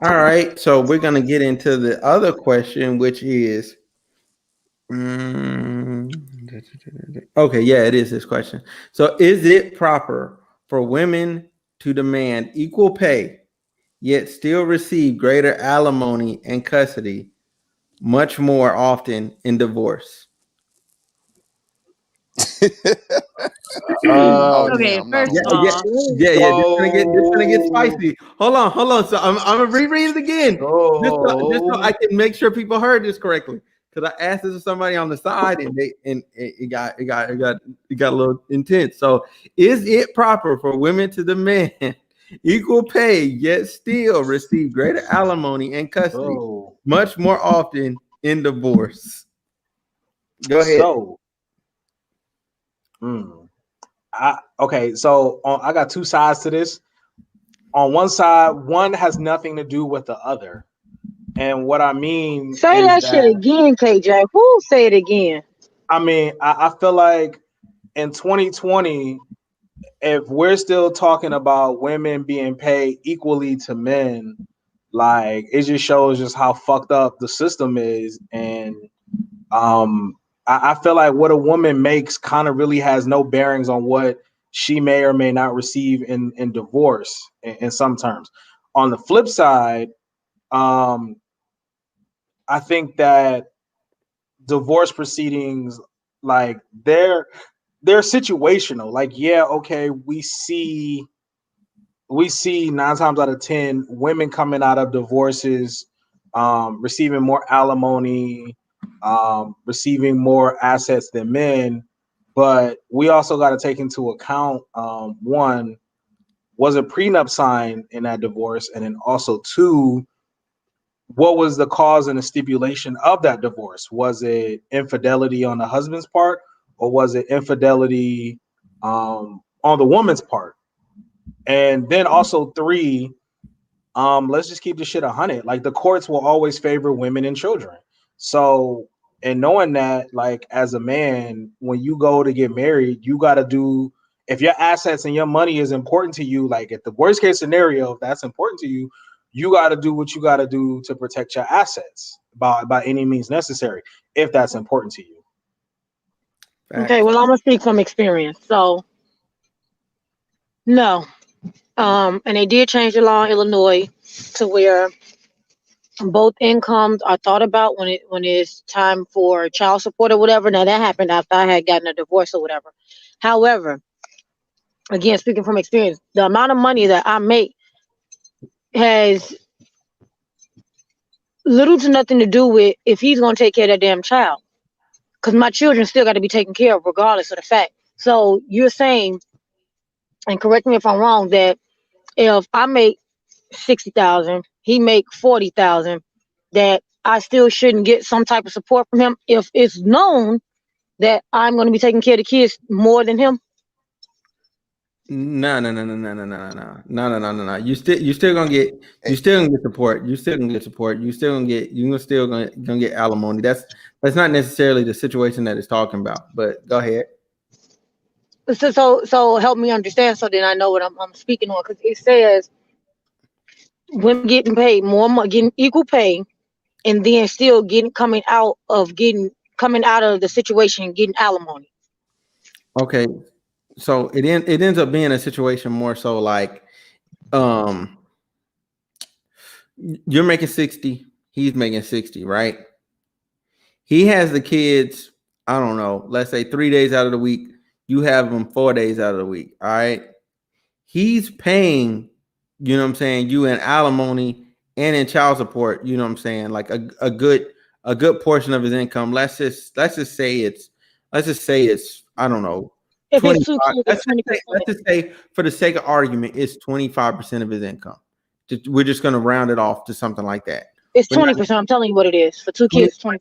All right. So we're gonna get into the other question, which is mm, okay, yeah, it is this question. So is it proper for women to demand equal pay yet still receive greater alimony and custody much more often in divorce? Oh Um. yeah, Okay, I'm not first Yeah, on of that. yeah, all, yeah, yeah. This gonna get So spicy. Hold on. So I'm gonna reread it again, just so I so can make sure people heard this correctly. Because I asked this to somebody on the side, and it got a little intense. So, is it proper for women to demand equal pay yet still receive greater alimony and custody so much more often in divorce? Go ahead. so. Mm, okay, so I got two sides to this. On one side, one has nothing to do with the other. And what I mean Say is that shit that again, KJ. Who say it again? I feel like in 2020, if we're still talking about women being paid equally to men, like it just shows just how fucked up the system is. And um I feel like what a woman makes kind of really has no bearings on what she may or may not receive in divorce in some terms. On the flip side, um I think that divorce proceedings, like they're situational. Like, yeah, okay, we see 9 times out of 10 women coming out of divorces, receiving more alimony, receiving more assets than men. But we also got to take into account, one, was a prenup signed in that divorce, and then also two, what was the cause and the stipulation of that divorce? Was it infidelity on the husband's part, or was it infidelity on the woman's part? And then also three, let's just keep this shit 100. Like the courts will always favor women and children. So, and knowing that, like as a man, when you go to get married, you got to do. If your assets and your money is important to you, like if the worst case scenario, if that's important to you, you got to do what you got to do to protect your assets by any means necessary, if that's important to you. Okay, Facts. well, I'm gonna speak from experience. So no, and they did change the law in Illinois to where both incomes are thought about when it's time for child support or whatever. Now that happened after I had gotten a divorce or whatever. However, again, speaking from experience, the amount of money that I make has little to nothing to do with if he's gonna take care of that damn child. Because my children still got to be taken care of regardless of the fact. So you're saying, and correct me if I'm wrong, that if I make 60,000, he make 40,000, that I still shouldn't get some type of support from him if it's known that I'm going to be taking care of the kids more than him. No, no, no, no, no, no, no, no, no, no, no, no, no. You still gonna get support. You still gonna get support. You still gonna get alimony. That's not necessarily the situation that it's talking about. But go ahead. So help me understand so then I know what I'm speaking on, because it says women getting paid more money, getting equal pay, and then still coming out of the situation and getting alimony. Okay, so it ends up being a situation more so like, um, you're making 60, he's making 60, right? He has the kids, I don't know, let's say 3 days out of the week. You have them 4 days out of the week. All right. He's paying, you know what I'm saying, you in alimony and in child support, you know what I'm saying, like a good portion of his income. Let's just say it's I don't know, If it's 25. 2 kids, it's 20%. Let's just say for the sake of argument, it's 25% of his income. We're just gonna round it off to something like that. It's We're not 20%. I'm telling you what it is. For 2 20, kids, 20%.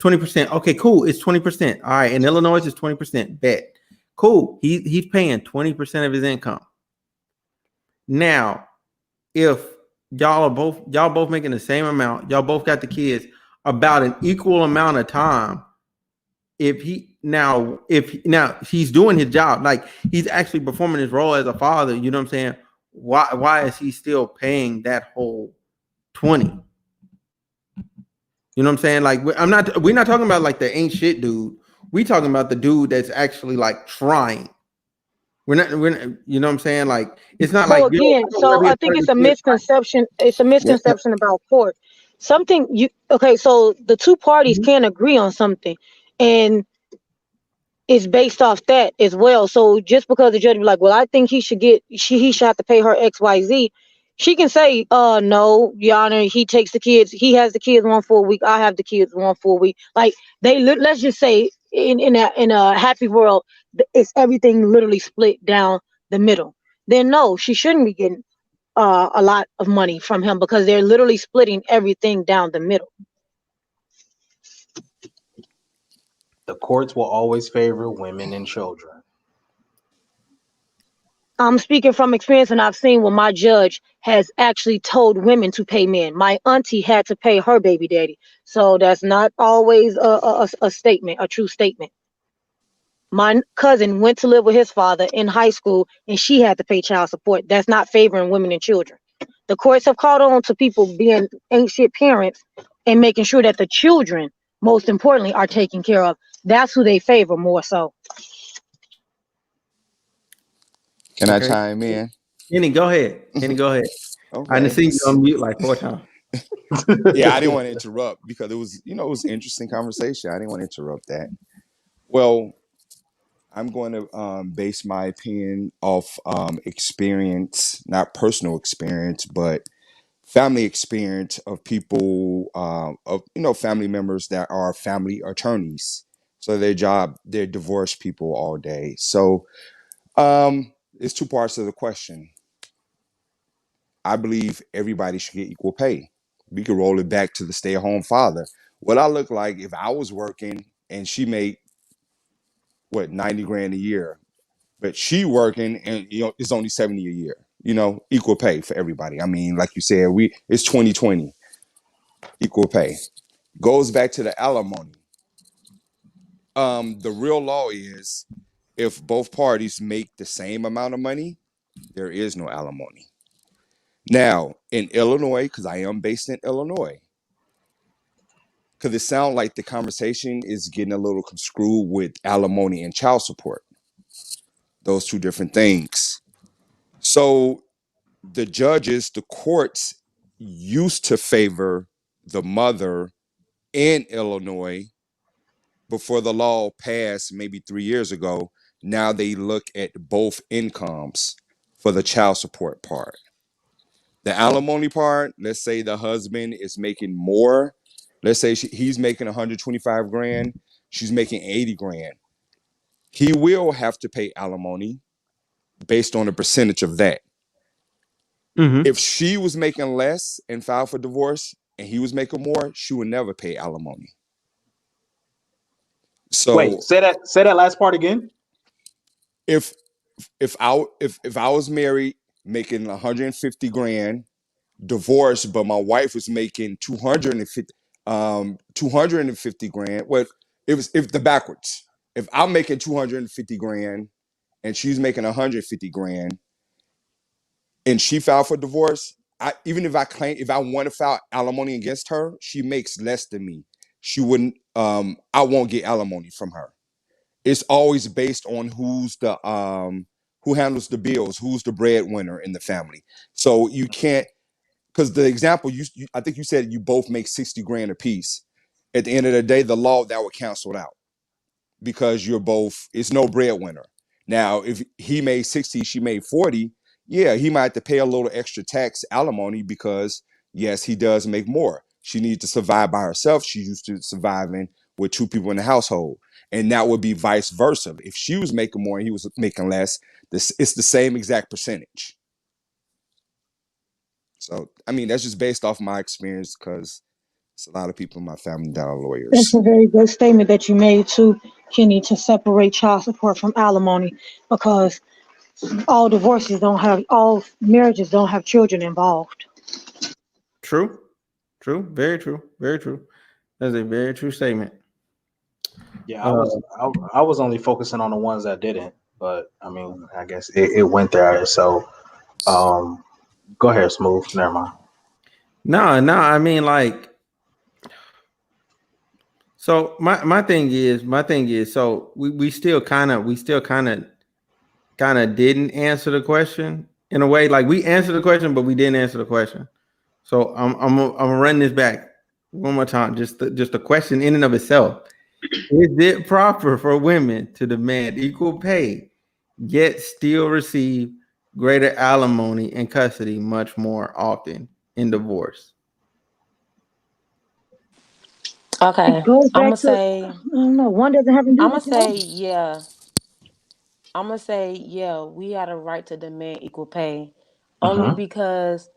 20%. Okay, cool. It's 20%. All right. In Illinois, it's 20%. Bet. Cool. He's paying 20% of his income. Now, if y'all both making the same amount, y'all both got the kids about an equal amount of time. If he's doing his job, like he's actually performing his role as a father, you know what I'm saying? Why is he still paying that whole 20? You know what I'm saying? Like we're not talking about like the ain't shit dude. We talking about the dude that's actually like trying. We're not, you know what I'm saying? Like it's not like So you don't again, want to so be a I part think of it's the a kid. misconception. It's a Yeah. misconception about court. So the two parties Mhm. can agree on something, and it's based off that as well. So just because the judge be like, well, I think he should have to pay her XYZ, she can say, no, Your Honor, he takes the kids, he has the kids 1 full week, I have the kids 1 full week. Like let's just say in a happy world, it's everything literally split down the middle. Then no, she shouldn't be getting a lot of money from him because they're literally splitting everything down the middle. The courts will always favor women and children. I'm speaking from experience, and I've seen when my judge has actually told women to pay men. My auntie had to pay her baby daddy, so that's not always a statement, a true statement. My cousin went to live with his father in high school, and she had to pay child support. That's not favoring women and children. The courts have called on to people being ain't shit parents and making sure that the children, most importantly, are taken care of. That's who they favor more so. Can I Okay. chime in? Kenny, go ahead. Kenny, go ahead. I done Okay. seen you on mute like 4 times. Yeah, I didn't want to interrupt because it was interesting conversation. I didn't want to interrupt that. Well, I'm going to base my opinion off experience, not personal experience, but family experience of people of family members that are family attorneys. So they're divorced people all day. So it's two parts of the question. I believe everybody should get equal pay. We could roll it back to the stay-at-home father. What I look like if I was working and she made 90 grand a year, but she working and it's only 70 a year. Equal pay for everybody. I mean, like you said, it's 2020, equal pay. Goes back to the alimony. The real law is if both parties make the same amount of money, there is no alimony. Now, in Illinois, because I am based in Illinois, because it sounds like the conversation is getting a little conscrewed with alimony and child support, those two different things. So the judges, the courts used to favor the mother in Illinois before the law passed maybe 3 years ago. Now they look at both incomes for the child support part. The alimony part, let's say the husband is making more. Let's say he's making 125 grand, she's making 80 grand. He will have to pay alimony based on a percentage of that. Mm-hmm. If she was making less and filed for divorce and he was making more, she would never pay alimony. Wait, So say that last part again. if I was married making 150 grand, divorced, but my wife was making 250 grand. Well, if the backwards. If I'm making 250 grand and she's making 150 grand and she filed for divorce, even if I want to file alimony against her, she makes less than me. She wouldn't I won't get alimony from her. It's always based on who handles the bills, who's the breadwinner in the family. So you can't, because the example I think you said you both make 60 grand a piece. At the end of the day, the law that would cancel out because you're both, it's no breadwinner. Now, if he made 60, she made 40, yeah, he might have to pay a little extra tax alimony because yes, he does make more. She needs to survive by herself. She's used to surviving with two people in the household. And that would be vice versa. If she was making more and he was making less, it's the same exact percentage. So, I mean, that's just based off my experience because it's a lot of people in my family that are That's lawyers. a very good statement that you made too, Kenny, to separate child support from alimony, because all marriages don't have children involved. True. True. Very true. Very true. That's a very true statement. Yeah, Uh, I was only focusing on the ones that didn't, but I mean, I guess it went there. So, um, go ahead, Smooth. Never mind. no, I mean, like, so my thing is, so we still kind of didn't answer the question in a way. Like we answered the question, but we didn't answer the question. So I'm gonna run this back one more time. Just the question in and of itself: is it proper for women to demand equal pay, yet still receive greater alimony and custody much more often in divorce? It Okay, goes I'm back gonna to, say, I don't know, one doesn't have to do I'm with gonna the say, other. yeah. I'm gonna say, yeah. We had a right to demand equal pay, only Mm-hmm. because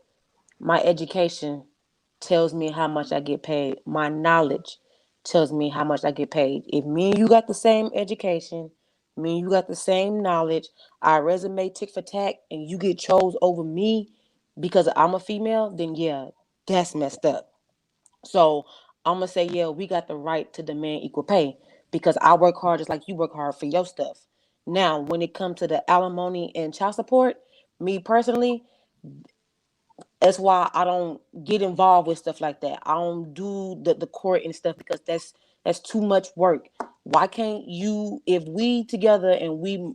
my education tells me how much I get paid. My knowledge tells me how much I get paid. If me and you got the same education, me and you got the same knowledge, our resume tick for tack, and you get chose over me because I'm a female, then yeah, that's messed up. So I'm gonna say, yeah, we got the right to demand equal pay because I work hard just like you work hard for your stuff. Now, when it comes to the alimony and child support, me personally, that's why I don't get involved with stuff like that. I don't do the court and stuff because that's too much work. Why can't you, if we together and we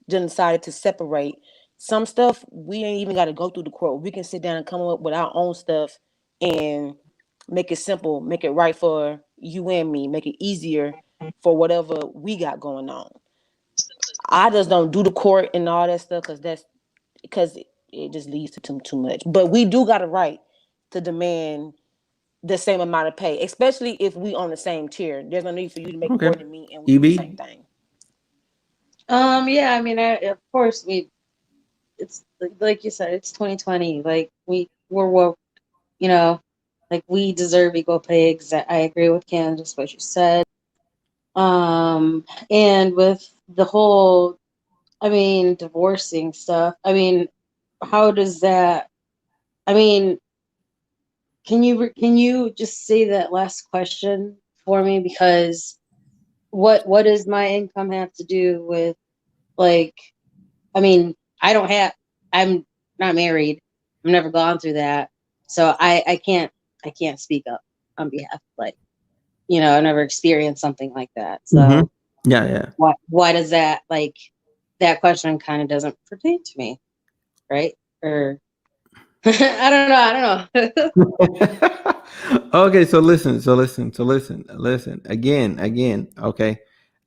decided to separate some stuff, we ain't even got to go through the court. We can sit down and come up with our own stuff and make it simple, make it right for you and me, make it easier for whatever we got going on. I just don't do the court and all that stuff because it just leads to too much. But we do got a right to demand the same amount of pay, especially if we on the same tier. There's no need for you to make Okay, more than me, and we do the same EB. thing. Yeah, I mean, of course it's like you said, it's 2020. Like we're woke, you know, like we deserve equal pay. I agree with Candace, what you said. And with the whole, I mean, divorcing stuff, I mean, how does that, I mean, can you just say that last question for me? Because what does my income have to do with, like, I mean, I'm not married. I've never gone through that, so I can't speak up on behalf. Like, I never experienced something like that. So Yeah. why does that, like, that question kind of doesn't pertain to me, right? Or I don't know. Okay, so listen. Again. Okay,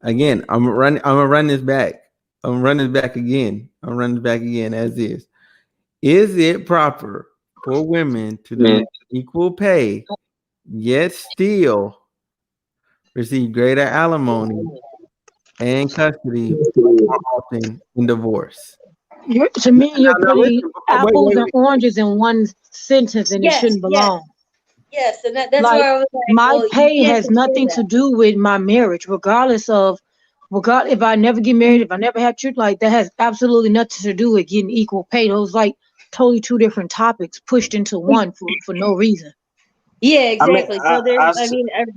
again. I'm gonna run this back. I'm running this back again. I'm running this back again as is. Is it proper for women to demand equal pay, yet still receive greater alimony and custody more often in divorce? To me, you're Now putting listen. apples and Wait. oranges in one sentence, and it Yes, shouldn't yes, belong. yes, and that's Like, why I was like, my well, you pay can't has compare nothing to that. do with my marriage, if I never get married, if I never have children, like that has absolutely nothing to do with getting equal pay. Those like totally two different topics pushed into one for no reason. Yeah, I mean, exactly. So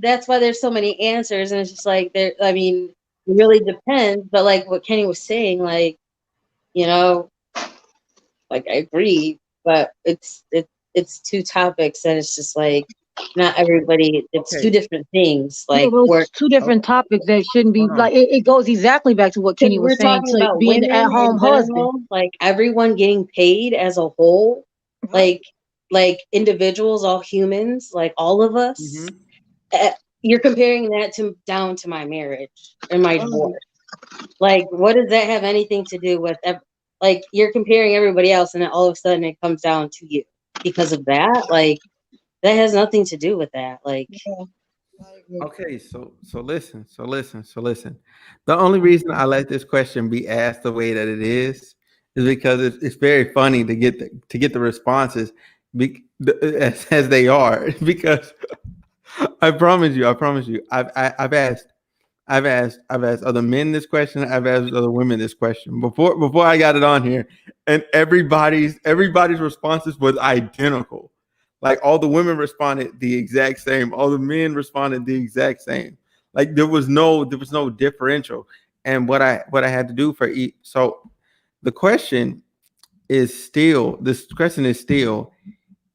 that's why there's so many answers, and it's just like there. I mean, it really depends. But like what Kenny was saying, like, you know, like I agree, but it's two topics, and it's just like not everybody. It's two Okay. different things. Yeah, Like those we're two different topics that shouldn't be Hold on. like it goes exactly back to what because Kenny was we're saying talking to about being the women at-home in husband. general, like everyone getting paid as a whole, Right. like individuals, all humans, like all of us. Mhm. eh, You're comparing that to down to my marriage and my Right. divorce. Like, what does that have anything to do with? Like, you're comparing everybody else, and then all of a sudden it comes down to you because of that. Like, that has nothing to do with that. Like, Yeah, I agree. Okay, so listen. The only reason I let this question be asked the way that it is because it's very funny to get the responses as they are. Because I promise you, I've asked other men this question. I've asked other women this question before I got it on here, and everybody's responses was identical. Like all the women responded the exact same. All the men responded the exact same. Like there was no differential. And what I had to do for each. So the question is still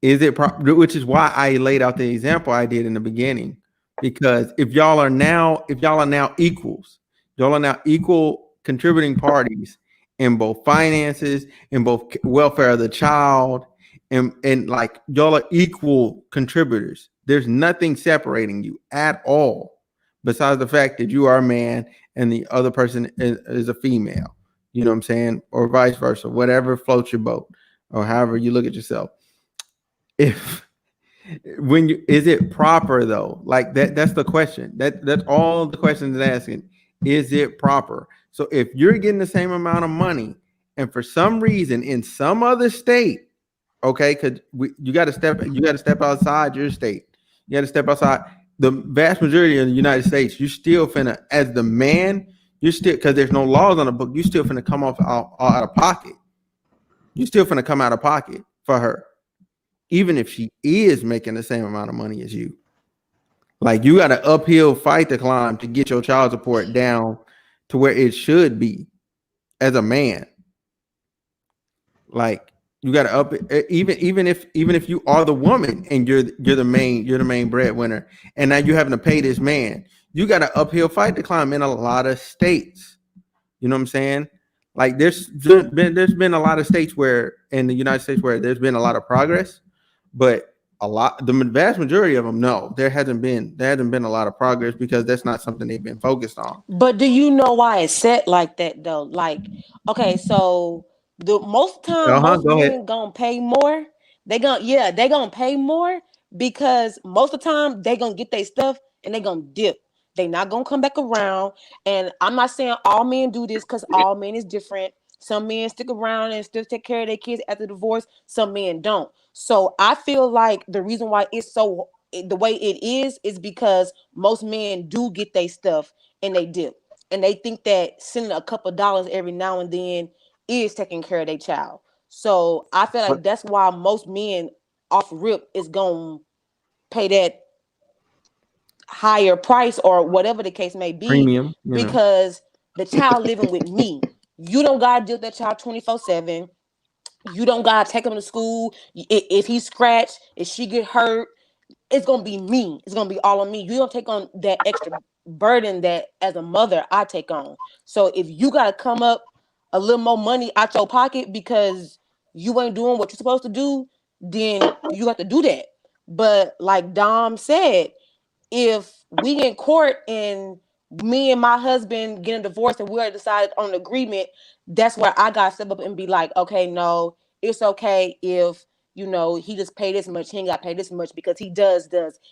is it which is why I laid out the example I did in the beginning. Because if y'all are now equals, y'all are now equal contributing parties in both finances, in both welfare of the child, and like y'all are equal contributors. There's nothing separating you at all, besides the fact that you are a man and the other person is a female. You know what I'm saying? Or vice versa, whatever floats your boat, or however you look at yourself. If when you is it proper though, like that's the question, that's all the questions it's asking. Is it proper? So if you're getting the same amount of money and for some reason in some other state, okay, because you got to step outside your state, you got to step outside the vast majority of the United States, you still finna, as the man, you still, because there's no laws on the book, you still finna come off out of pocket, you still finna come out of pocket for her, even if she is making the same amount of money as you. Like you got an uphill fight to climb to get your child support down to where it should be as a man. Like you got to up even if you are the woman and you're the main breadwinner, and now you're having to pay this man. You got an uphill fight to climb in a lot of states. You know what I'm saying? Like there's been a lot of states where in the United States where there's been a lot of progress, but the vast majority of them, no, there hasn't been a lot of progress because that's not something they've been focused on. But do you know why it's set like that though? Like, okay, so the most time Uh-huh. most Go ahead. men gonna pay more. They gonna pay more because most of the time they gonna get their stuff and they gonna dip. They not gonna come back around. And I'm not saying all men do this because all men is different. Some men stick around and still take care of their kids after divorce. Some men don't. So I feel like the reason why it's so the way it is because most men do get their stuff and they dip. And they think that sending a couple dollars every now and then is taking care of their child. So I feel like What that's why most men off rip is gonna pay that higher price or whatever the case may be premium, because the child living with me. You don't gotta deal with that child 24/7. You don't gotta take him to school. If he scratch, if she get hurt, it's gonna be me. It's gonna be all on me. You don't take on that extra burden that as a mother I take on. So if you gotta come up a little more money out your pocket because you ain't doing what you're supposed to do, then you have to do that. But like Dom said, if we in court and me and my husband getting divorced and we already decided on an agreement, that's where I got to step up and be like, okay, no, it's okay if he just paid this much, he ain't got paid this much because he does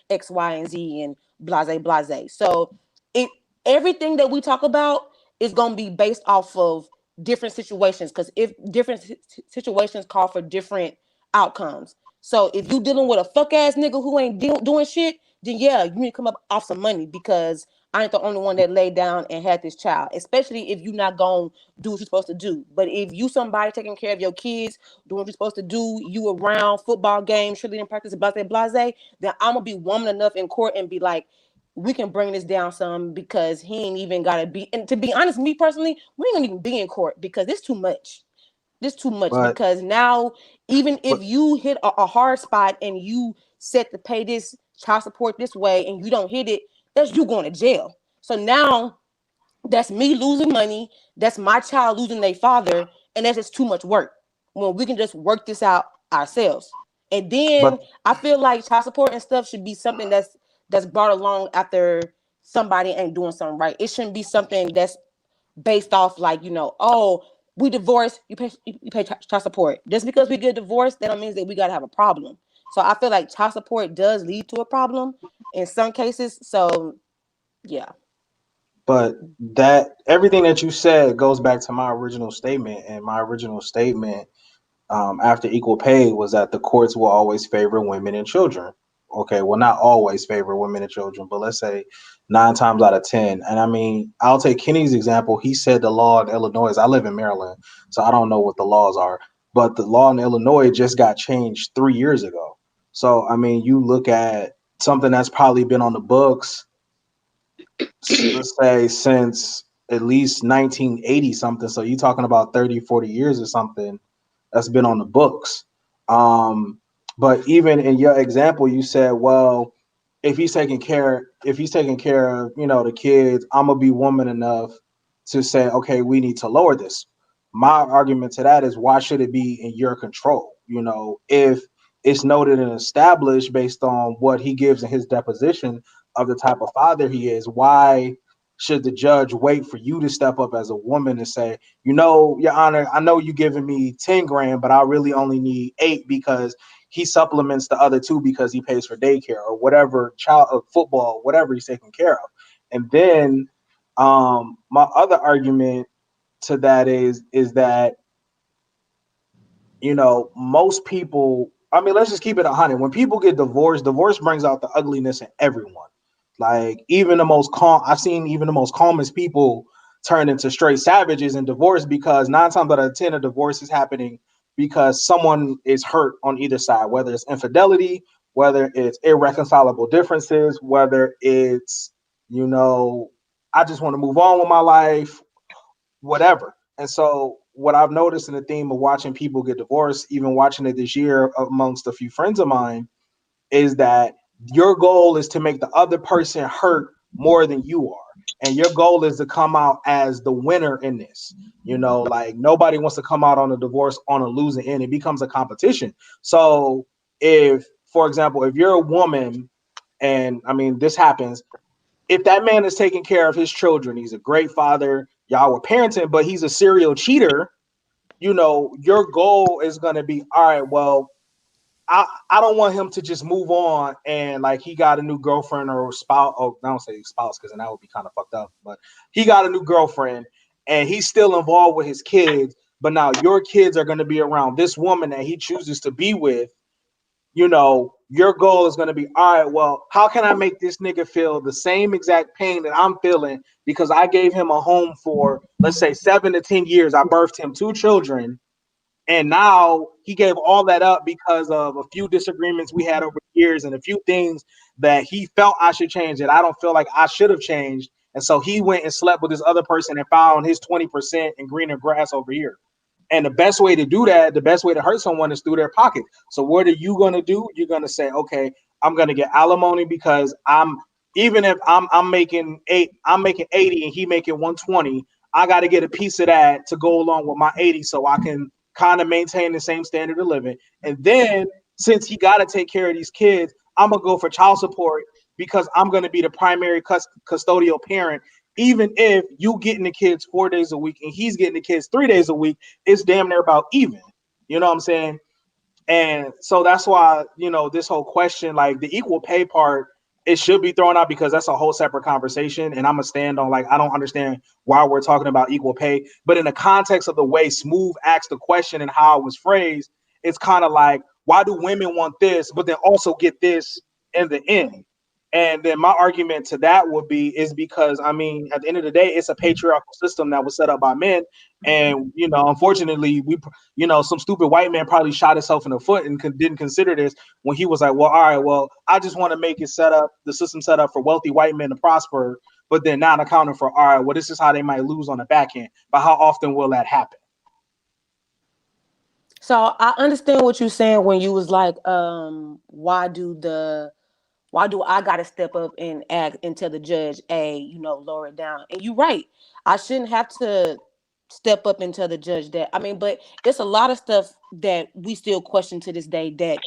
X, Y, and Z and blase blase. So it everything that we talk about is gonna be based off of different situations because if different situations call for different outcomes. So if you dealing with a fuck ass nigga who ain't doing shit, then yeah, you need to come up off some money because I ain't the only one that laid down and had this child. Especially if you're not gonna do what you're supposed to do. But if you somebody taking care of your kids, doing what you're supposed to do, you around football games, cheerleading practice, blase blase, then I'm gonna be woman enough in court and be like, we can bring this down some because he ain't even gotta be. And to be honest, me personally, we ain't gonna even be in court because it's too much. This too much But because now even if but you hit a hard spot and you set to pay this child support this way and you don't hit it, that's you going to jail. So now that's me losing money, that's my child losing their father, and that's just too much work when we can just work this out ourselves. And then but I feel like child support and stuff should be something that's brought along after somebody ain't doing something right. It shouldn't be something that's based off like oh, we divorced, you pay child support. Just because we get divorced, that don't mean that we gotta have a problem. So I feel like child support does lead to a problem in some cases. So yeah. but that everything that you said goes back to my original statement, and my original statement after equal pay was that the courts will always favor women and children. Okay, well, not always favor women and children, but let's say 9 times out of 10. And I mean, I'll take Kenny's example. He said the law in Illinois, I live in Maryland, so I don't know what the laws are, but the law in Illinois just got changed 3 years ago. So, I mean, you look at something that's probably been on the books, let's say since at least 1980 something. So you're talking about 30, 40 years or something that's been on the books. Um, but even in your example, you said, well, if he's taking care of, the kids, I'm gonna be woman enough to say, okay, we need to lower this. My argument to that is why should it be in your control? If it's noted and established based on what he gives in his deposition of the type of father he is, why should the judge wait for you to step up as a woman and say, Your Honor, I know you giving me 10 grand, but I really only need 8 because he supplements the other 2 because he pays for daycare or whatever, child of football, whatever he's taking care of. And then my other argument to that is that most people, I mean, let's just keep it 100. When people get divorced, divorce brings out the ugliness in everyone. Like even the most calm, I've seen even the most calmest people turn into straight savages in divorce because 9 times out of 10 a divorce is happening because someone is hurt on either side, whether it's infidelity, whether it's irreconcilable differences, whether it's, you know, I just want to move on with my life, whatever. And so what I've noticed in the theme of watching people get divorced, even watching it this year amongst a few friends of mine, is that your goal is to make the other person hurt more than you are. And your goal is to come out as the winner in this. Like nobody wants to come out on a divorce on a losing end. It becomes a competition. So if, for example, if you're a woman, and I mean, this happens, if that man is taking care of his children, he's a great father, y'all were parenting, but he's a serial cheater, your goal is going to be, all right, well, I don't want him to just move on and like he got a new girlfriend or spouse. Oh, I don't say spouse because then that would be kind of fucked up. But he got a new girlfriend and he's still involved with his kids. But now your kids are going to be around this woman that he chooses to be with. Your goal is going to be, all right, well, how can I make this nigga feel the same exact pain that I'm feeling because I gave him a home for, let's say, 7 to 10 years. I birthed him 2 children. And now he gave all that up because of a few disagreements we had over years and a few things that he felt I should change that I don't feel like I should have changed. And so he went and slept with this other person and found his 20% in greener grass over here. And the best way to do that, the best way to hurt someone is through their pocket. So what are you gonna do? You're gonna say, okay, I'm gonna get alimony because I'm even if I'm making I'm making 80 and he making 120, I gotta get a piece of that to go along with my 80 so I can kind of maintain the same standard of living. And then since he gotta take care of these kids, I'm gonna go for child support because I'm gonna be the primary custodial parent. Even if you getting the kids 4 days a week and he's getting the kids 3 days a week, it's damn near about even. You know what I'm saying? And so that's why, this whole question, like the equal pay part, it should be thrown out because that's a whole separate conversation. And I'm gonna stand on, like, I don't understand why we're talking about equal pay. But in the context of the way Smooth asked the question and how it was phrased, it's kind of like, why do women want this, but then also get this in the end? And then my argument to that would be is because, I mean, at the end of the day, it's a patriarchal system that was set up by men. And, unfortunately, some stupid white man probably shot himself in the foot and didn't consider this when he was like, well, all right, well, I just want to make it the system set up for wealthy white men to prosper, but then not accounting for, all right, well, this is how they might lose on the back end. But how often will that happen? So I understand what you're saying when you was like, why do I gotta step up and act and tell the judge, hey, lower it down? And you're right. I shouldn't have to step up and tell the judge that. I mean, but it's a lot of stuff that we still question to this day that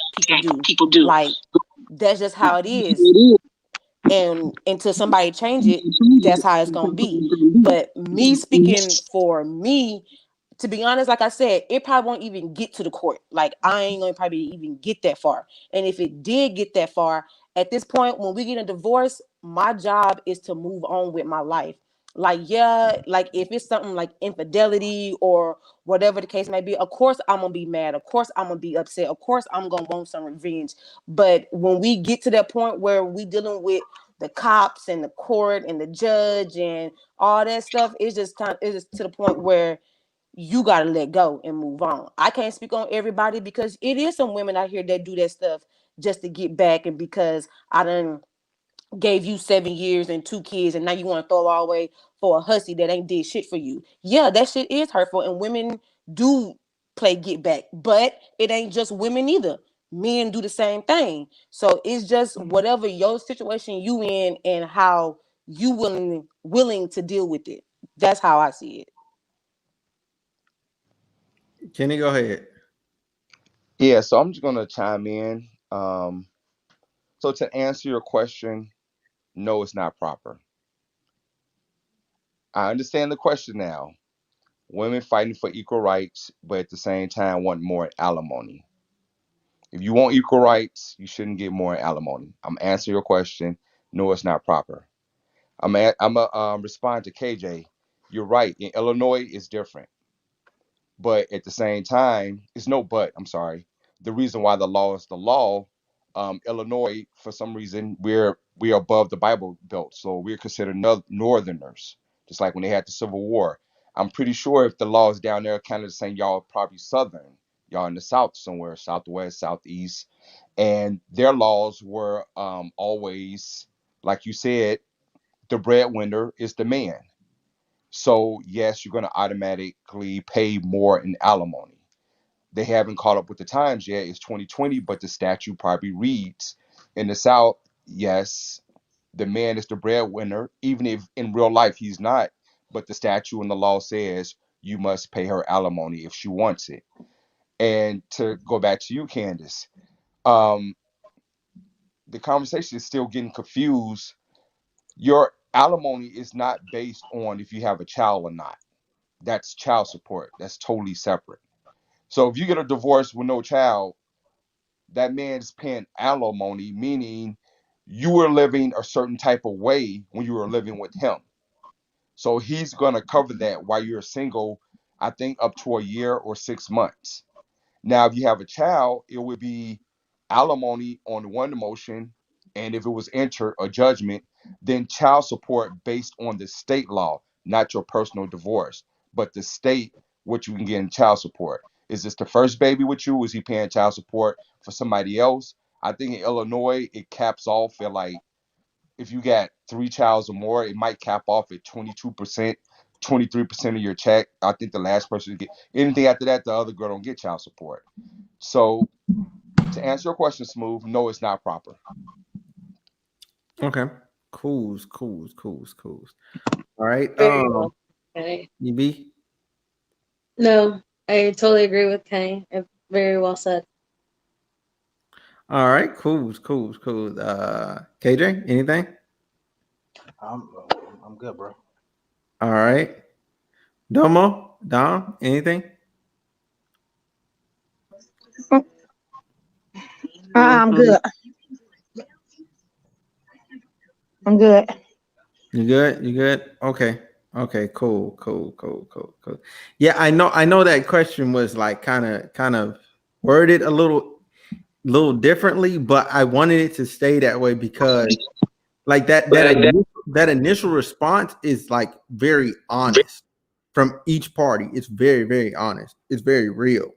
people do. Like, that's just how it is. And until somebody change it, that's how it's gonna be. But me speaking for me, to be honest, like I said, it probably won't even get to the court. Like, I ain't gonna probably even get that far. And if it did get that far, at this point, when we get a divorce, my job is to move on with my life. Like, yeah, like if it's something like infidelity or whatever the case may be, of course I'm gonna be mad. Of course I'm gonna be upset. Of course I'm gonna want some revenge. But when we get to that point where we dealing with the cops and the court and the judge and all that stuff, it's just to the point where you got to let go and move on. I can't speak on everybody because it is some women out here that do that stuff just to get back, and because I done gave you 7 years and 2 kids and now you want to throw it all away for a hussy that ain't did shit for you. Yeah, that shit is hurtful, and women do play get back, but it ain't just women either. Men do the same thing. So it's just whatever your situation you in and how you willing to deal with it. That's how I see it. Kenny, go ahead. Yeah, so I'm just gonna chime in. So to answer your question, no, it's not proper. I understand the question now. Women fighting for equal rights, but at the same time want more alimony. If you want equal rights, you shouldn't get more alimony. I'm answering your question. No, it's not proper. I'm a respond to KJ. You're right. In Illinois, it's different. But at the same time, it's no but. I'm sorry. The reason why the law is the law, Illinois, for some reason, we're above the Bible Belt, so we're considered Northerners, just like when they had the Civil War. I'm pretty sure if the law is down there, kind of saying y'all are probably Southern, y'all in the South somewhere, Southwest, Southeast, and their laws were always, like you said, the breadwinner is the man. So yes, you're going to automatically pay more in alimony. They haven't caught up with the times yet. It's 2020, but the statute probably reads in the South, yes, the man is the breadwinner, even if in real life he's not. But the statute and the law says you must pay her alimony if she wants it. And to go back to you, Candace, um, the conversation is still getting confused. Your alimony is not based on if you have a child or not. That's child support. That's totally separate. So if you get a divorce with no child, that man's paying alimony, meaning you were living a certain type of way when you were living with him. So he's gonna cover that while you're single, I think up to a year or 6 months. Now, if you have a child, it would be alimony on one motion, and if it was entered a judgment, then child support based on the state law, not your personal divorce, but the state what you can get in child support. Is this the first baby with you? Is he paying child support for somebody else? I think in Illinois it caps off at like if you got three childs or more, it might cap off at 22%. 23% of your check. I think the last person to get anything after that, the other girl don't get child support. So to answer your question, Smooth, no, it's not proper. Okay. Cool. All right. Very well. Okay. EB. No, I totally agree with Kenny. Very well said. All right. Cool. KJ, anything? I'm I'm good, bro. All right. Dom, anything? I'm Mm-hmm. good. I'm good. You good? You good? Okay. Okay, cool. Yeah, I know that question was like kind of worded a little differently, but I wanted it to stay that way because like that initial response is like very honest from each party. It's very honest. It's very real.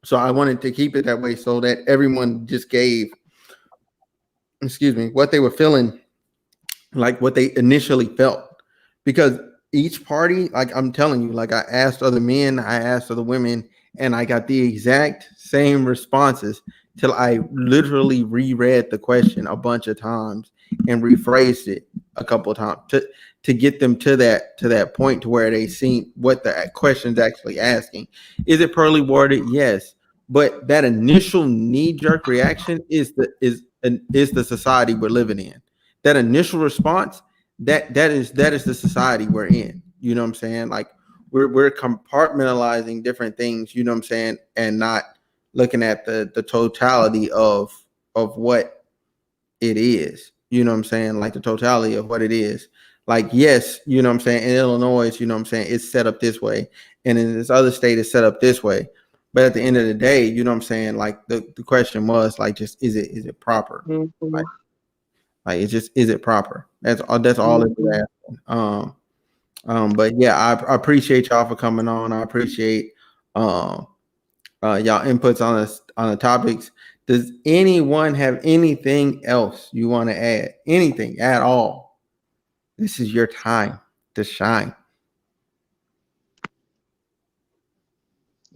So I wanted to keep it that way so that everyone just gave, excuse me, what they were feeling, like what they initially felt. Because each party, like I'm telling you, like I asked other men, I asked other women, and I got the exact same responses till I literally reread the question a bunch of times and rephrased it a couple of times to get them to that point to where they see what the question's actually asking. Is it poorly worded? Yes. But that initial knee jerk reaction is the society we're living in. That initial response, that is the society we're in. You know what I'm saying? Like we're compartmentalizing different things, you know what I'm saying, and not looking at the totality of what it is. You know what I'm saying? Like the totality of what it is. Like, yes, you know what I'm saying, in Illinois, you know what I'm saying, it's set up this way, and in this other state it's set up this way. But at the end of the day, you know what I'm saying, like the question was like just is it proper? Mm-hmm. Like it's just is it proper? That's all it Mm-hmm. was asking. But yeah, I appreciate y'all for coming on. I appreciate um y'all inputs on the topics. Does anyone have anything else you want to add? Anything at all? This is your time to shine.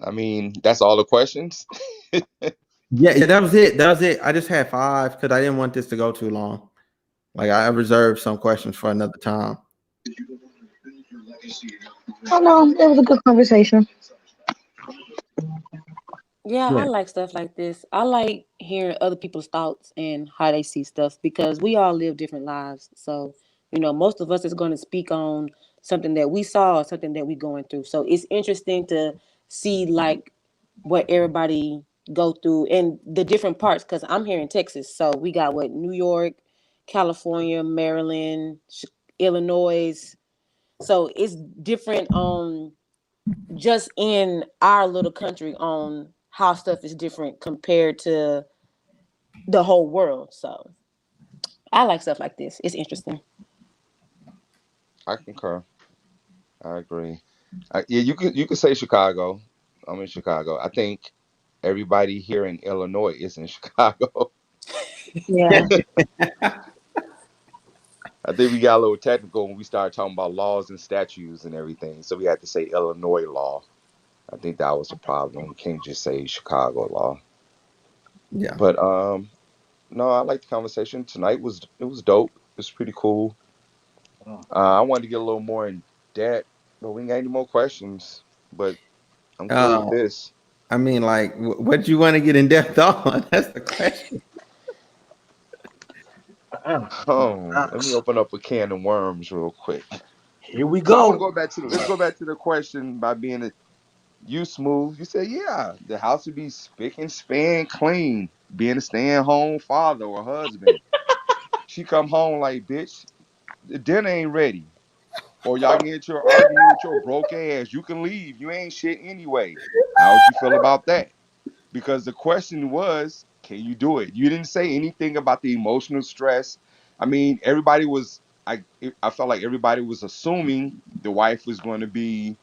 I mean, that's all the questions. Yeah, that was it. That was it. I just had five because I didn't want this to go too long. Like I reserved some questions for another time. Oh no, it was a good conversation. Yeah, I Yeah. like stuff like this. I like hearing other people's thoughts and how they see stuff because we all live different lives. So, most of us is going to speak on something that we saw or something that we're going through. So it's interesting to see like what everybody go through and the different parts because I'm here in Texas. So we got what New York, California, Maryland, Illinois. So it's different just in our little country on how stuff is different compared to the whole world. So I like stuff like this. It's interesting. I concur. I agree. Yeah, you could say Chicago. I'm in Chicago. I think everybody here in Illinois is in Chicago. Yeah. I think we got a little technical when we started talking about laws and statutes and everything. So we had to say Illinois law. I think that was a problem. We can't just say Chicago law. Yeah. But no, I like the conversation tonight. Was dope. It was pretty cool. Mm. I wanted to get a little more in depth, but we ain't got any more questions. But I'm good Uh, with this. I mean, like, what do you want to get in depth on? That's the question. Let me open up a can of worms real quick. Here we So I want to go. go back to let's go back to the question by being a you Smooth. You said, yeah, the house would be spick and span clean, being a staying home father or husband. She come home like, bitch, the dinner ain't ready. Or y'all get into an argument with your broke ass. You can leave. You ain't shit anyway. How would you feel about that? Because the question was, can you do it? You didn't say anything about the emotional stress. I mean, everybody was I felt like everybody was assuming the wife was going to be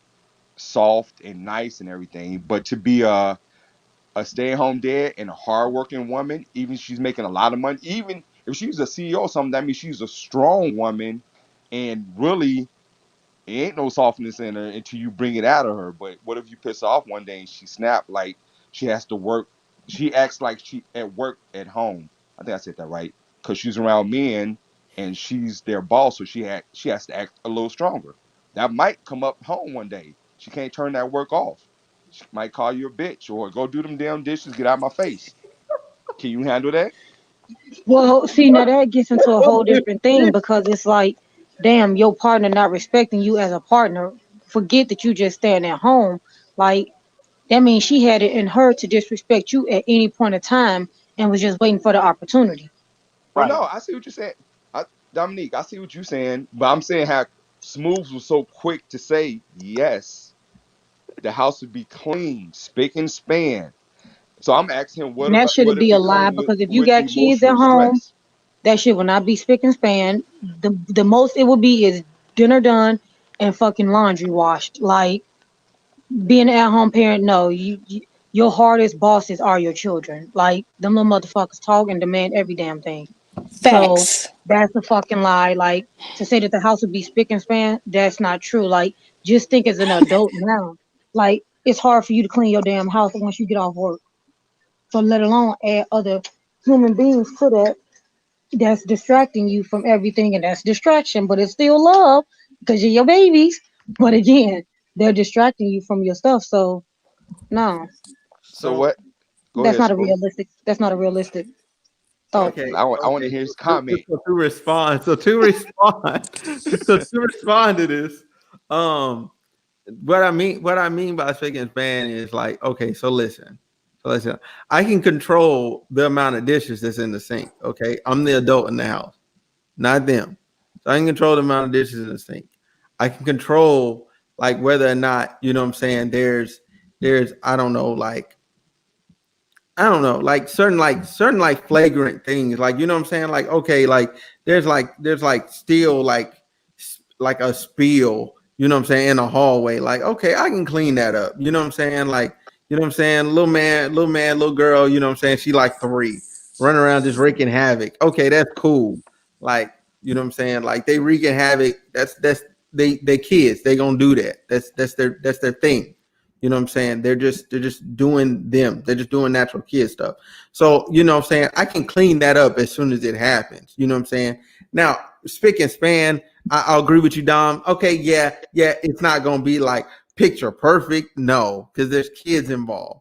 soft and nice and everything, but to be a stay-at-home dad and a hardworking woman, even if she's making a lot of money, even if she's a CEO or something, that means she's a strong woman and really It ain't no softness in her until you bring it out of her. But what if you piss her off one day and she snap like she has to work? She acts like she at work at home. I think I said that right because she's around men and she's their boss, so she has to act a little stronger. That might come up home one day. She can't turn that work off. She might call you a bitch or go do them damn dishes. Get out of my face. Can you handle that? Well, see, now that gets into a whole different thing because it's like, damn, your partner not respecting you as a partner. Forget that you just staying at home. Like, that means she had it in her to disrespect you at any point of time and was just waiting for the opportunity. Well, Right. no, I see what you're saying. Dominique, I see what you're saying, but I'm saying how Smooth was so quick to say yes, the house would be clean, spick and span. So I'm asking him, And that what shouldn't if be a it lie come because if you with got kids at emotional home, stress? that shit will not be spick and span. The most it will be is dinner done and fucking laundry washed. Like, being an at home parent, no, you your hardest bosses are your children. Like, them little motherfuckers talk and demand every damn thing. So Facts. that's a fucking lie. Like, to say that the house would be spick and span, that's not true. Like, just think as an adult now. Like, it's hard for you to clean your damn house once you get off work. So let alone add other human beings to that that's distracting you from everything, and that's distraction, but it's still love because you're your babies. But again, they're distracting you from your stuff. So no, So So what? Go ahead, Smooth. that's not a realistic thought. okay, I want to okay. hear his comment. So to respond, so to respond to this, um, what I mean by speaking span is like, okay, so listen, I can control the amount of dishes that's in the sink. Okay, I'm the adult in the house, not them. So I can control the amount of dishes in the sink. I can control like whether or not, you know what I'm saying, there's I don't know, I don't know, like certain like flagrant things, like you know what I'm saying, like okay, like there's like still like a spill, you know what I'm saying, in a hallway. Like okay, I can clean that up. You know what I'm saying, like you know what I'm saying, little girl, you know what I'm saying, she like 3, running around just wreaking havoc. Okay, that's cool. Like you know what I'm saying, like they wreaking havoc. That's they kids. They gonna do that. That's their thing. You know what I'm saying? They're just doing them. They're just doing natural kid stuff. So, you know what I'm saying? I can clean that up as soon as it happens. You know what I'm saying? Now, spick and span, I'll agree with you, Dom. Okay, yeah, it's not gonna be like picture perfect. No, because there's kids involved.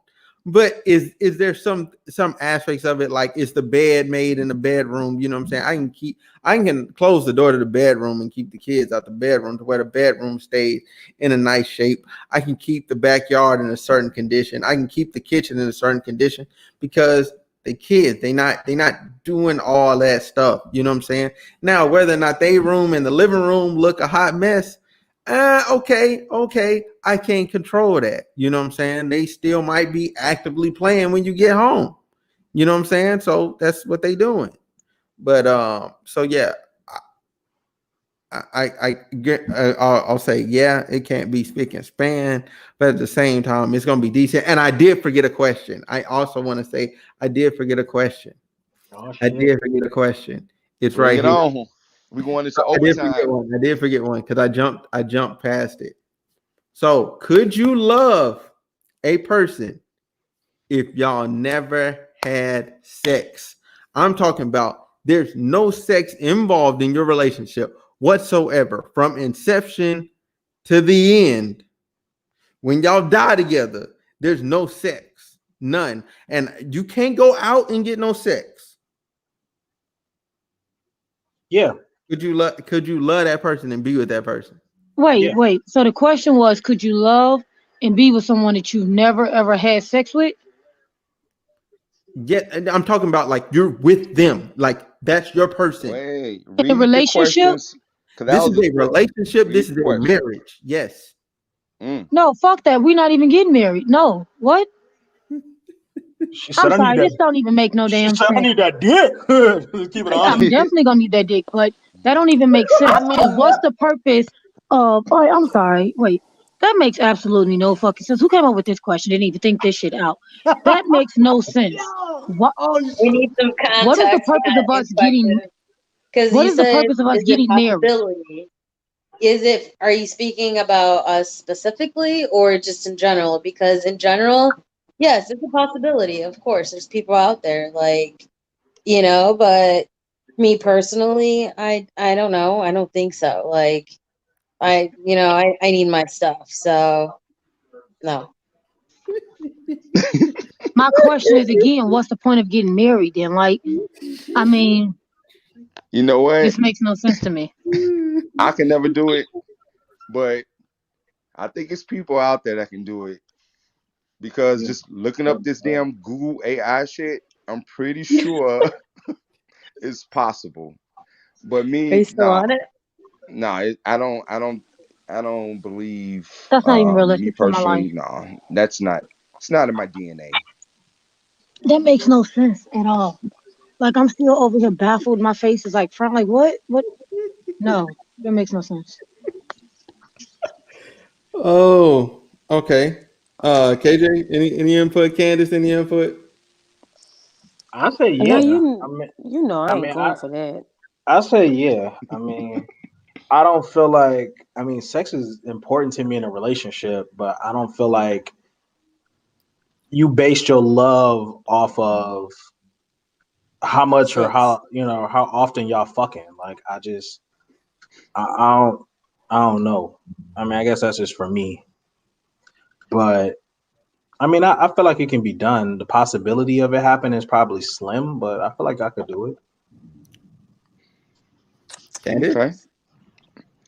But is there some aspects of it, like is the bed made in the bedroom? You know what I'm saying? I can close the door to the bedroom and keep the kids out the bedroom to where the bedroom stays in a nice shape. I can keep the backyard in a certain condition. I can keep the kitchen in a certain condition because the kids, they not doing all that stuff. You know what I'm saying? Now, whether or not they room and the living room look a hot mess, okay, I can't control that. You know what I'm saying? They still might be actively playing when you get home. You know what I'm saying? So that's what they doing. But so yeah, I get. I'll say yeah. It can't be spick and span, but at the same time, it's gonna be decent. And I did forget a question. I also want to say I did forget a question. Oh I shit. did forget a question. It's Bring right it here. on. We going into I did forget overtime. one. I did forget one because I jumped past it. So, could you love a person if y'all never had sex? I'm talking about there's no sex involved in your relationship whatsoever from inception to the end. When y'all die together, there's no sex, none. And you can't go out and get no sex. Yeah. Could you love that person and be with that person? Yeah. Wait. So the question was, could you love and be with someone that you've never ever had sex with? Yeah, and I'm talking about like you're with them, like that's your person. Wait, In a read the relationship? questions. Cause that This was is a relationship. read This the is a question. marriage. Yes. Mm. No, fuck that. We're not even getting married. No. What? She I'm said I need sorry. that. This don't even make no She damn said I sense. need that dick. Let's keep it I'm honest. definitely gonna need that dick, but that don't even make I sense. Cause mean, what's the purpose of? Oh, I'm sorry. Wait, that makes absolutely no fucking sense. Who came up with this question? Didn't even think this shit out. That makes no sense. What? Oh We shit. need some What is the context purpose of behind us these questions getting? because What you is the said purpose of us is it getting a married? possibility? Are you speaking about us specifically or just in general? Because in general, yes, it's a possibility. Of course, there's people out there like, but me personally, I don't know. I don't think so. Like I need my stuff. So no. My question is again, what's the point of getting married then? Like, I mean, You know what? this makes no sense to me. I can never do it, but I think it's people out there that can do it because just looking up this damn Google AI shit, I'm pretty sure it's possible. But Are me, you still nah, on it? nah, I don't believe. That's not even Me realistic for my life. personally, nah, that's not. It's not in my DNA. That makes no sense at all. Like I'm still over here baffled. My face is like front. Like what? What? No, that makes no sense. Oh, okay. KJ, any input? Candace, any input? I say Now yeah. I I ain't mean, going for that. I say yeah. I mean, I don't feel like. I mean, sex is important to me in a relationship, but I don't feel like you based your love off of how much or Sex. how often y'all fucking. Like, I don't I don't know. I mean, I guess that's just for me, but I mean, I feel like it can be done. The possibility of it happening is probably slim, but I feel like I could do it. Okay, Candace?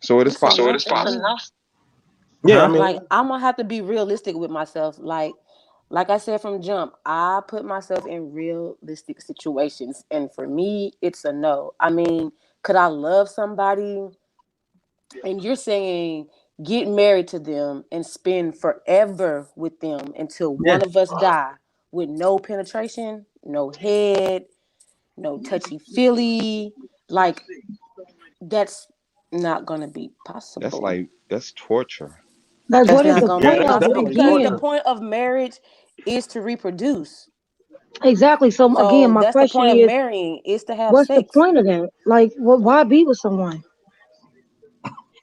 so it is It's a possible. no for me. Yeah, I Huh? mean, Like I'm gonna have to be realistic with myself. Like I said from jump, I put myself in realistic situations, and for me, it's a no. I mean, could I love somebody? And you're saying get married to them and spend forever with them until yeah. one of us die with no penetration, no head, no touchy feely. Like that's not gonna be possible. That's torture. Like, That's what is not the gonna Yeah, be point that's of it possible definitely because the again? torture. point of marriage is to reproduce. Exactly. So again, So my that's the question point of is, marrying is to have what's the sex. point of that? Like, what? Why be with someone?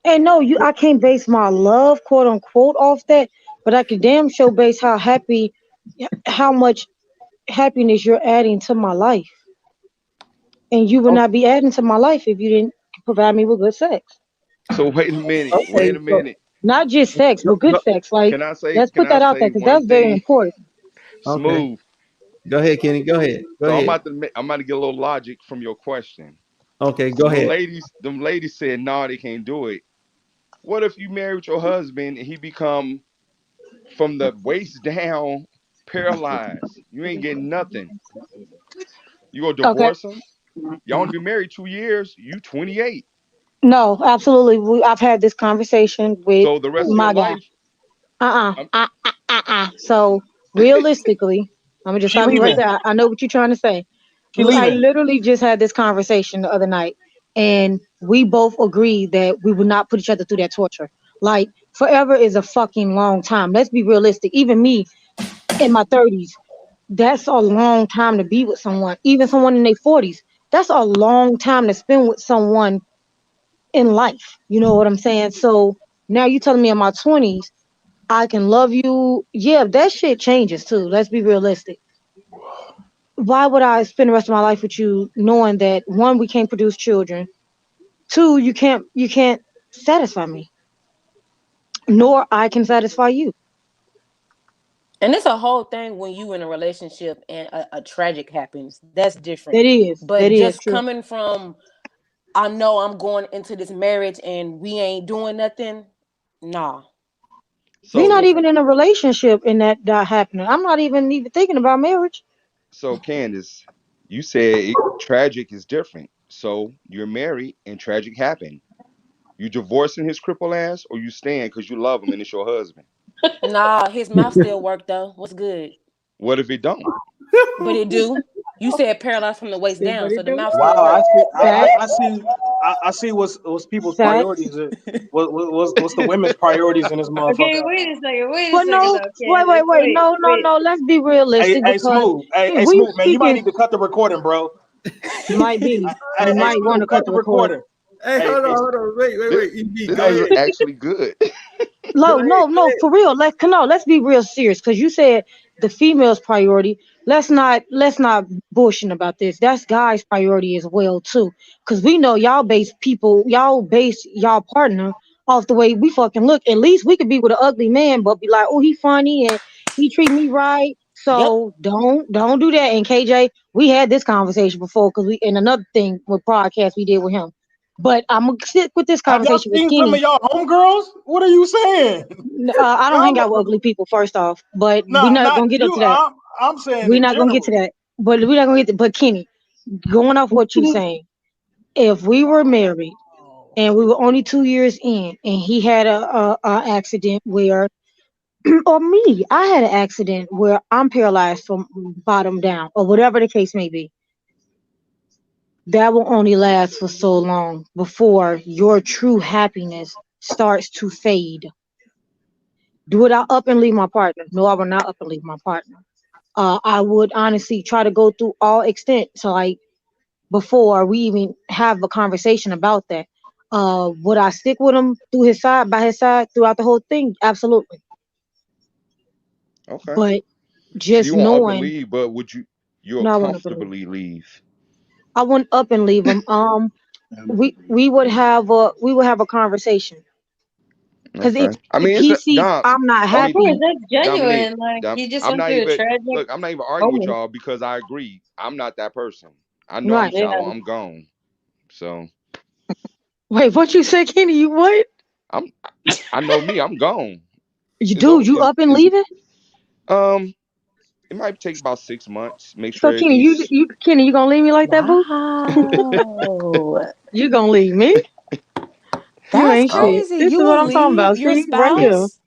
And no, I can't base my love, quote unquote, off that, but I can damn sure base how much happiness you're adding to my life. And you would Okay, not be adding to my life if you didn't provide me with good sex. So wait a minute. okay. Wait a So, minute. Not just sex, no, but good no, sex. Like, Can I say? let's Can put I that out there say because one that's very thing? important. Okay. Smooth. Go ahead, Kenny. Go ahead. Go So ahead. I'm about to get a little logic from your question. Okay, go So ahead. them ladies said no, they can't do it. What if you marry with your husband and he become from the waist down paralyzed? You ain't getting nothing. You gonna Okay. divorce him? Y'all only been married 2 years. You 28. No, absolutely. I've had this conversation with So the rest of your my guy. life, Uh-uh. I'm, So realistically, I'm gonna just she stop you right leaving. there. I know what you're trying to say. She I leaving. literally just had this conversation the other night, and we both agreed that we would not put each other through that torture. Like forever is a fucking long time. Let's be realistic. Even me in my 30s, that's a long time to be with someone. Even someone in their 40s, that's a long time to spend with someone in life. You know what I'm saying? So now you telling me in my 20s I can love you. Yeah, that shit changes too. Let's be realistic. Why would I spend the rest of my life with you knowing that one, we can't produce children, two, you can't satisfy me, nor I can satisfy you. And it's a whole thing when you in a relationship and a tragic happens. That's different. That But is just true. coming from I know I'm going into this marriage and we ain't doing nothing. Nah, We're that's so not even different. in a relationship in that happening. I'm not even thinking about marriage. so Candace, you said tragic is different. So you're married and tragic happened. You divorcing his cripple ass, or you staying because you love him and it's your husband? Nah, his mouth still work though. What's good? What if it don't? But it do. You said paralyzed from the waist down, But so it the do. mouth still Wow, I work. see. I Facts. see. I see what's people's Facts. priorities. What's the women's priorities in this Okay, motherfucker? wait a second. Wait a But second no, though, wait, Candace. wait. Wait, No, no, wait. no. Let's be Hey, realistic hey, because smooth. Hey, if we smooth, man. You might speaking, need to cut the recording, bro. might be, Hey, you hey, might want smooth. to Cut cut the the recording. recording. Hey, Hey, hold on. Wait. This, EB, this go is ahead. actually good. No, Go ahead. no, no, for real. Let's be real serious. Cause you said the female's priority. Let's not bullshit about this. That's guys' priority as well too. Cause we know y'all base y'all partner off the way we fucking look. At least we could be with an ugly man, but be like, oh, he funny and he treat me right. Yep. So don't do that. And KJ, we had this conversation before because we and another thing with podcast we did with him. But I'm gonna stick with this have y'all conversation with seen some Kenny. of y'all homegirls? What are you saying? I don't y'all, hang out with ugly people, first off, but we're no, not not gonna get up to you. that. I'm saying We're in not gonna get to general. that. But we're not gonna get to, but Kenny, going off what you saying, if we were married and we were only 2 years in and he had a accident where or me, I had an accident where I'm paralyzed from bottom down, or whatever the case may be, that will only last for so long before your true happiness starts to fade. Would I up and leave my partner? No, I would not up and leave my partner. I would honestly try to go through all extent to like before we even have a conversation about that. Would I stick with him through his side by his side throughout the whole thing? Absolutely. Okay. But So just you won't up and knowing, leave, but you'll no, I wouldn't believe. comfortably leave. I wouldn't up and leave him. We would have a conversation because Okay. I if mean, he sees Dom. I'm not I Of mean, course, happy, that's Dominique. genuine. Like Dom, he just I'm went not through a even tragic look. I'm not even arguing with moment. y'all because I agree. I'm not that person. I know I'm right? Yeah. shallow. I'm gone. So Wait, what you say, Kenny? You what? I'm. I know me. I'm gone. You It's do? over. You up and Is leaving? um. It might take about 6 months. Make So sure Kenny, he's. Kenny, you gonna leave me like that, boo? Wow. You gonna leave me? You That's ain't I don't, shit. crazy. This is You what will I'm talking leave about. your See, right here. spouse?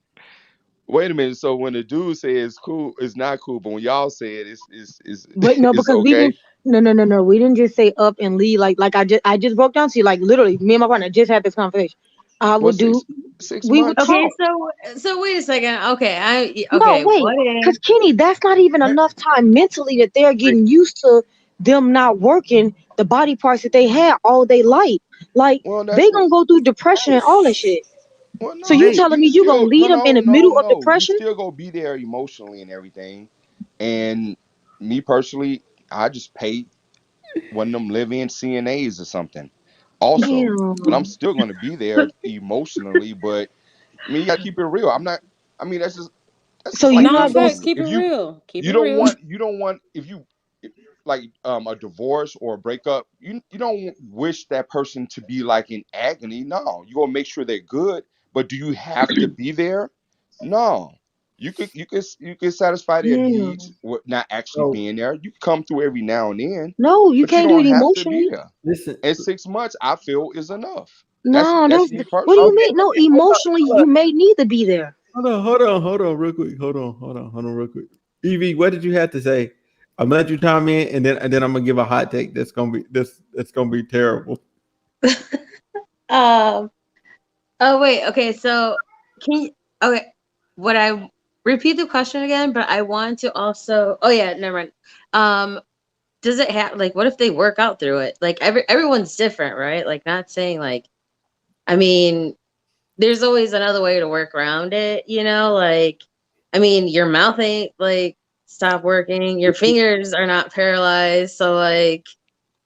wait a minute. So when the dude says cool, it's not cool. But when y'all say it, it's But no, it's because we okay. didn't. No. We didn't just say up and leave. Like I just broke down to you. Like literally, me and my partner just had this conversation. I Well, would do. six We would months. Okay, talk. so wait a second. Okay, No, okay. wait, What because if? Kenny, that's not even enough time mentally that they're getting used to them not working the body parts that they had all day life. Like Well, that's they what. gonna go through depression and all that shit. Well, So you no, Wait. telling you me you gonna still lead them in the middle of no. You depression? still gonna be there emotionally and everything. And me personally, I just paid one of them live-in CNAs or something. Also, but I'm Damn. still gonna be there emotionally. But I mean, you gotta keep it real. I'm not. I mean, that's So just like you Nah, not gonna. facts. anything. Keep it If you real. Keep you it don't real. want if you like a divorce or a breakup, you don't wish that person to be like in agony. No, you gonna make sure they're good, but do you have to be there? No. You could satisfy their needs Damn. with not actually So being there. You can come through every now and then, No, you but you can't do don't it have to be emotionally. there. listen. And 6 months I feel is enough. No, That's me what do you personally. Okay. mean? No, Hold on. emotionally Hold on. you may need to be there. Hold on, real quick. Hold on, real quick. Ev, what did you have to say? I'm gonna let you chime in, and then I'm gonna give a hot take. That's gonna be terrible. Um. Oh wait. Okay. So can you? Okay. What I repeat the question again? But I want to also. Oh yeah. Never mind. Um. Does it have like? What if they work out through it? Like everyone's different, right? Like not saying like. I mean, there's always another way to work around it, like I mean, your mouth ain't like stop working, your fingers are not paralyzed, so like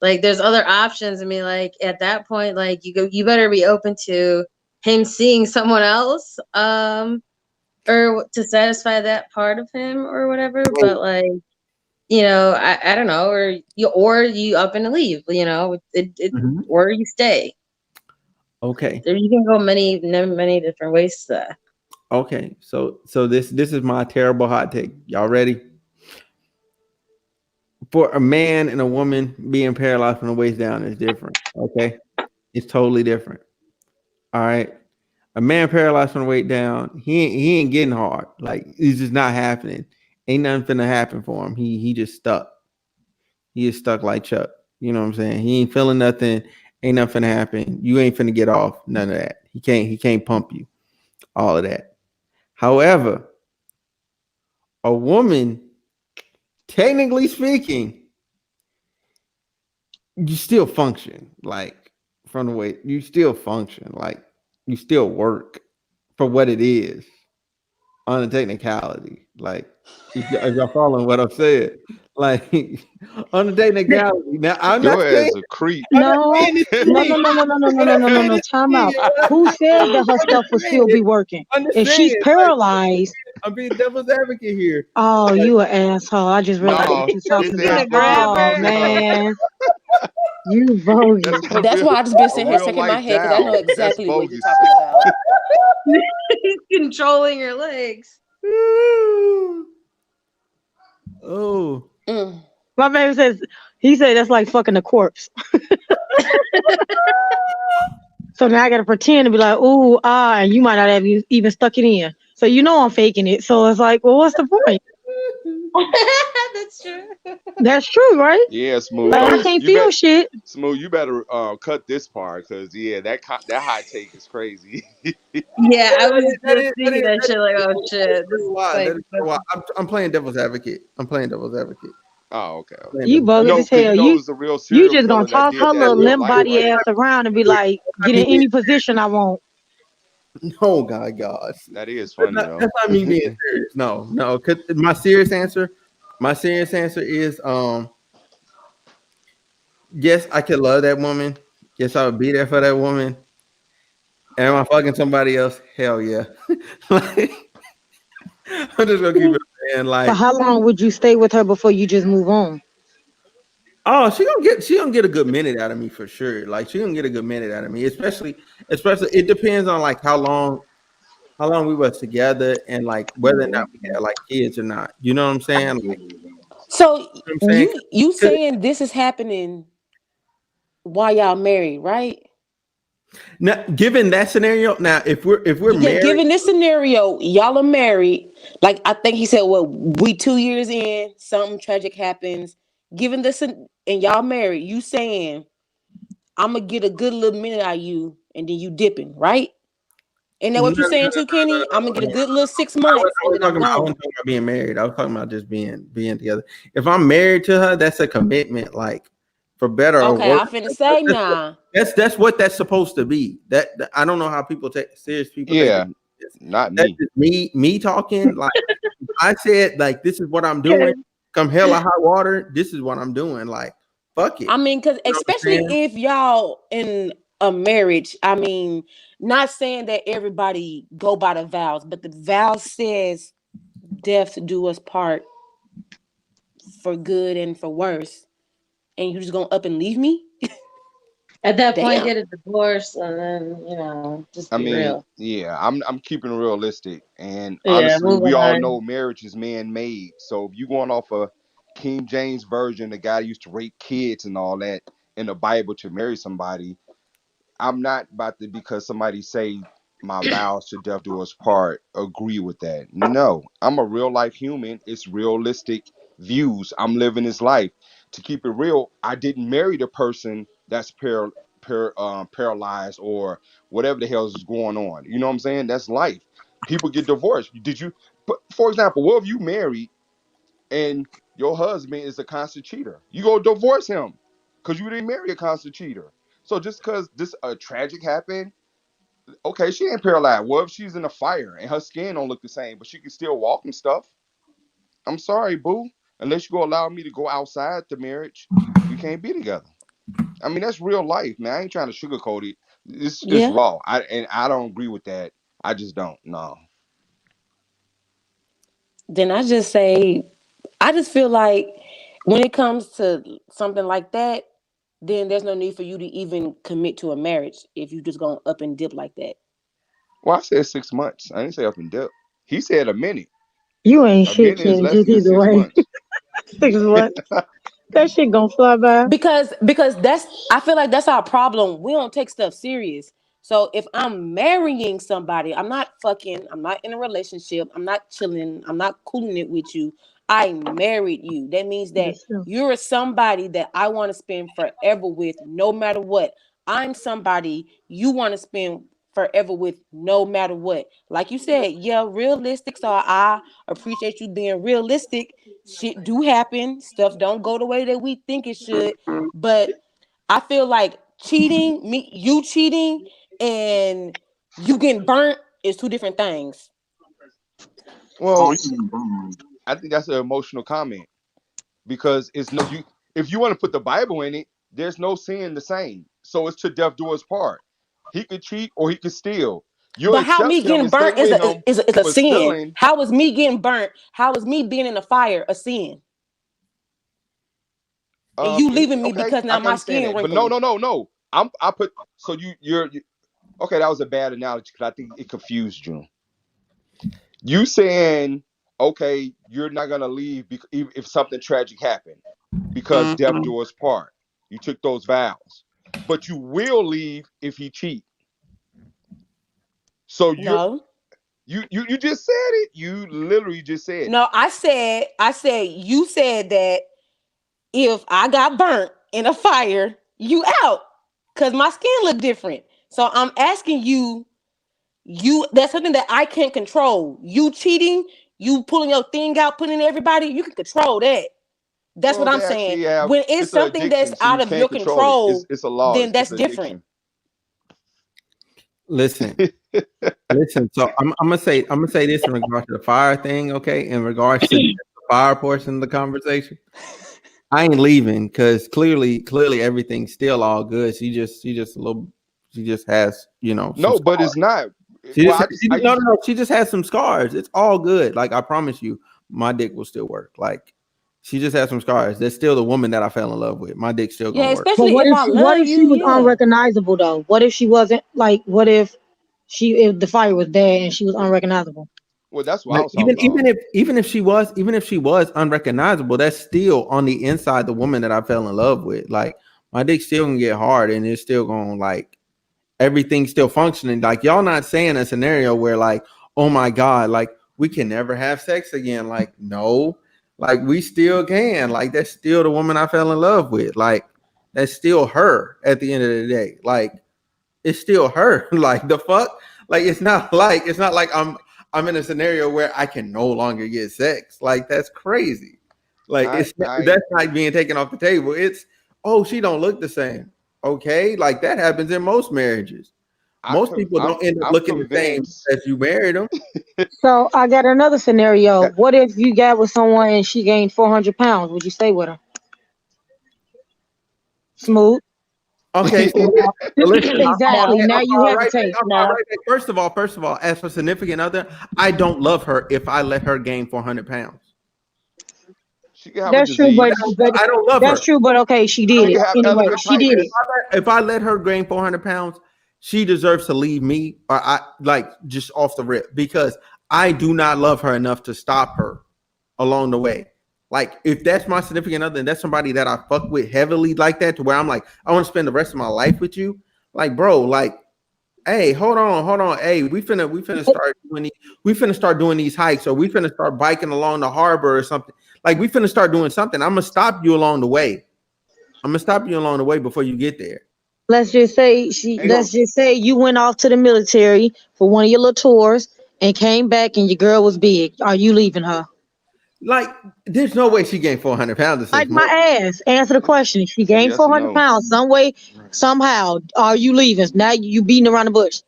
there's other options. I mean, like at that point, like you better be open to him seeing someone else, or to satisfy that part of him or whatever. Wait. But like, I don't know, or you up and leave, Mhm. or you stay. Okay. There, you can go many different ways to that. Okay. So this is my terrible hot take. Y'all ready? For a man and a woman being paralyzed from the waist down is different. Okay. It's totally different. All right. A man paralyzed from the waist down, he ain't getting hard. Like it's just not happening. Ain't nothing finna happen for him. He just stuck. He is stuck like Chuck. You know what I'm saying? He ain't feeling nothing. Ain't nothing finna happen. You ain't finna get off. None of that. He can't pump you. All of that. However, a woman, technically speaking, you still function. Like from the way you still function, like you still work for what it is on the technicality. Like if y'all following what I'm saying, like on the technicality. Now I'm not Your saying ass a creep. I'm not No, saying it's no, me. no, no, no, no, no, no, I'm no, not no, no, saying no. it's Time me. out. Who said that her I'm stuff just will saying. still be working? I'm just If she's saying. Like paralyzed, I'm being devil's advocate here. oh, Like, you an asshole. I just realized No, what you're his talking Gonna about. ass gonna be a grab Oh her. man, you that's bogus. a That's real why I just been a sitting here real shaking my life head because I know down. That's exactly what you're bogus. talking about. He's controlling your legs. oh, Mm. My baby says he said that's like fucking a corpse. So now I gotta pretend to be like, ooh, ah, and you might not have even stuck it in. So you know I'm faking it. So it's like, well, what's the point? That's true. That's true, right? Yeah, smooth. Like I Don't can't you feel bet shit. smooth, you better cut this part because yeah, that hot take is crazy. Yeah, I was that just is that thinking is that that is shit like, oh that is shit, this so is wild. like That is so wild. I'm playing devil's advocate. I'm playing devil's advocate. Oh, okay, Playing okay. You devil's bogus advocate. No, as because you hell. know it was a real You serial just gonna killer that toss did her that in little real limp life, body right? ass around and be like, I get in mean, any position I want. oh God. That is funny though. That's not me being serious. No. 'Cause my serious answer is yes, I could love that woman. Yes, I would be there for that woman. And am I fucking somebody else? Hell yeah. Like, I'm just gonna keep it saying But like, how long would you stay with her before you just move on? oh, she gonna get a good minute out of me for sure. Like she gonna get a good minute out of me, especially it depends on like how long we was together and like whether or not we had like kids or not. You know what I'm saying? Like So you know what I'm saying? you 'Cause saying this is happening while y'all married, right? now, given that scenario, now if we're Yeah, married, given this scenario, y'all are married. Like I think he said, well, we 2 years in, something tragic happens. Given this, and y'all married, you saying I'm gonna get a good little minute out of you, and then you dipping, right? Ain't that no, what no, you no, saying no, too, Kenny? I'm gonna get a no, no. good little six I was, months, I and was then I'm talking about I gone. wasn't talking about being married. I was talking about just being together. If I'm married to her, that's a commitment, like for better or Okay, worse. I finna say That's, now. that's what that's supposed to be. I don't know how serious people take Yeah, it. not That's me. just me talking. Like I said, like this is what I'm doing. Come hell or high water, this is what I'm doing. Like fuck it. I mean, because You know what I'm especially saying? if y'all in a marriage, I mean, not saying that everybody go by the vows, but the vow says death do us part for good and for worse. And you just gonna up and leave me? at that point Damn. get a divorce and then, just I be mean, real. yeah, I'm keeping it realistic, and Yeah, honestly, move we all on. know marriage is man made. So if you going off a King James version, the guy used to rape kids and all that in the Bible to marry somebody, I'm not about to because somebody say my vows to death do us part agree with that. No, I'm a real life human. It's realistic views. I'm living this life. To keep it real, I didn't marry the person that's paralyzed or whatever the hell is going on. You know what I'm saying? That's life. People get divorced. Did you? But for example, what if you married and your husband is a constant cheater? You go divorce him because you didn't marry a constant cheater. So just because this tragic happened, okay, she ain't paralyzed. What if she's in a fire and her skin don't look the same, but she can still walk and stuff? I'm sorry, boo. Unless you go allow me to go outside the marriage, we can't be together. I mean, that's real life, man. I ain't trying to sugarcoat it. It's just Yeah. raw. I don't agree with that. I just don't. No. Then I just feel like when it comes to something like that, then there's no need for you to even commit to a marriage if you just gonna up and dip like that. Well, I said 6 months. I didn't say up and dip. He said a minute. You ain't A shit, minute is Kenny. less Just than either six way. months. 6 months. That shit gonna fly by. Because that's I feel like that's our problem. We don't take stuff serious. So if I'm marrying somebody, I'm not fucking, I'm not in a relationship, I'm not chilling, I'm not cooling it with you. I married you. That means that That's true. you're somebody that I want to spend forever with no matter what. I'm somebody you want to spend forever with no matter what. Like you said, yeah, realistic. So I appreciate you being realistic. Shit do happen. Stuff don't go the way that we think it should. But I feel like you cheating and you getting burnt is two different things. Well, I think that's an emotional comment because it's no you. If you want to put the Bible in it, there's no sin the same. So it's to death do us part. He could cheat or he could steal. You But how me accept him getting and stay burnt is with him a for sin. stealing. How is me getting burnt? How is me being in the fire a sin? And you leaving me Okay, because I now can my understand skin that, but no, wrinkly. no, no, no. I put so you're okay. That was a bad analogy because I think it confused you. You saying okay, you're not gonna leave if something tragic happened because death do us part. You took those vows, but you will leave if he cheat. So No. you just said it. You literally just said it. No, I said you said that if I got burnt in a fire, you out. Cause my skin look different. So I'm asking you, that's something that I can't control. You cheating, you pulling your thing out, putting everybody, you can control that. That's what Well, I'm they saying. actually have When it's it's an something that's addiction, so out you of can't your control it. control, It's a law. then It's that's an different. addiction. Listen, listen. So I'm gonna say this in regards to the fire thing. Okay, in regards to the fire portion of the conversation, I ain't leaving because clearly everything's still all good. She just has some No, but scars. it's not. She Well, just I no, no, use no. She just has some scars. It's all good. Like I promise you, my dick will still work. Like she just has some scars. That's still the woman that I fell in love with. My dick's still Yeah, gonna work. But especially if I what love if she you. was Yeah. unrecognizable though? What if she wasn't like? What if if the fire was bad and she was unrecognizable? well, that's what I Like was talking about. even if she was unrecognizable, that's still on the inside the woman that I fell in love with. Like my dick's still gonna get hard, and it's still gonna like everything's still functioning. Like y'all not saying a scenario where like, oh my god, like we can never have sex again. Like no, like we still can. Like that's still the woman I fell in love with. Like that's still her at the end of the day. Like it's still her. Like the fuck. Like it's not like I'm in a scenario where I can no longer get sex. Like that's crazy. Like I that's not being taken off the table. It's oh she don't look the same. Okay, like that happens in most marriages. Most people don't end up I'm looking the same convinced. as you married them. So I got another scenario. That, What if you got with someone and she gained 400 pounds? Would you stay with her? Smooth. Okay, so listen, Exactly. No, Now you hesitate. I'm no. right back. First of all, as for significant other, I don't love her if I let her gain 400 pounds. she can have a That's true, disease. but I don't love that's her. true. But okay, she She did can it have anyway. She did it. elephantitis. If I let her gain 400 pounds, she deserves to leave me, or I like just off the rip because I do not love her enough to stop her along the way. Like if that's my significant other and that's somebody that I fuck with heavily like that to where I'm like, I want to spend the rest of my life with you. Like, bro, like, hey, hold on. Hey, we finna start doing these hikes or we finna start biking along the harbor or something. Like we finna start doing something. I'm gonna stop you along the way. I'm gonna stop you along the way before you get there. Let's just say Ain't let's no just say you went off to the military for one of your little tours and came back and your girl was big. Are you leaving her? Like, there's no way she gained 400 pounds in Like 6 my months. ass. Answer the question. She it's a gained yes or 400 no. pounds some way, somehow. Are you leaving? Now you beating around the bush.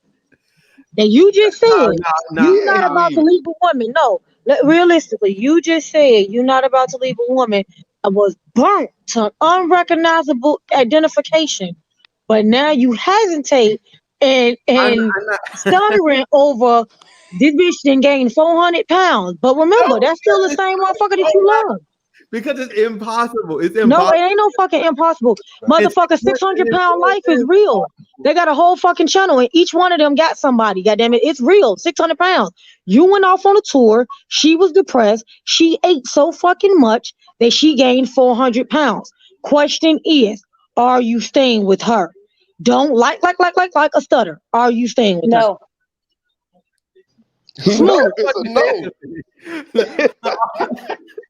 And you just No, said no, you She not ain't about to leaving. leave a woman. No, realistically, you just said you're not about to leave a woman that was burnt to unrecognizable identification. But now you hesitate and I'm not. stuttering over this bitch didn't gain 400 pounds. But No, remember, that's still because the it's same motherfucker that so you love. because it's impossible. It's No, it impossible. ain't no fucking impossible. It's, Motherfucker, 600-pound life it is is real. impossible. They got a whole fucking channel, and each one of them got somebody. Goddamn it, it's real. 600 pounds. You went off on a tour. She was depressed. She ate so fucking much that she gained 400 pounds. Question is, are you staying with her? Don't like a stutter. Are you staying with her? No. No, Smooth, it's a no.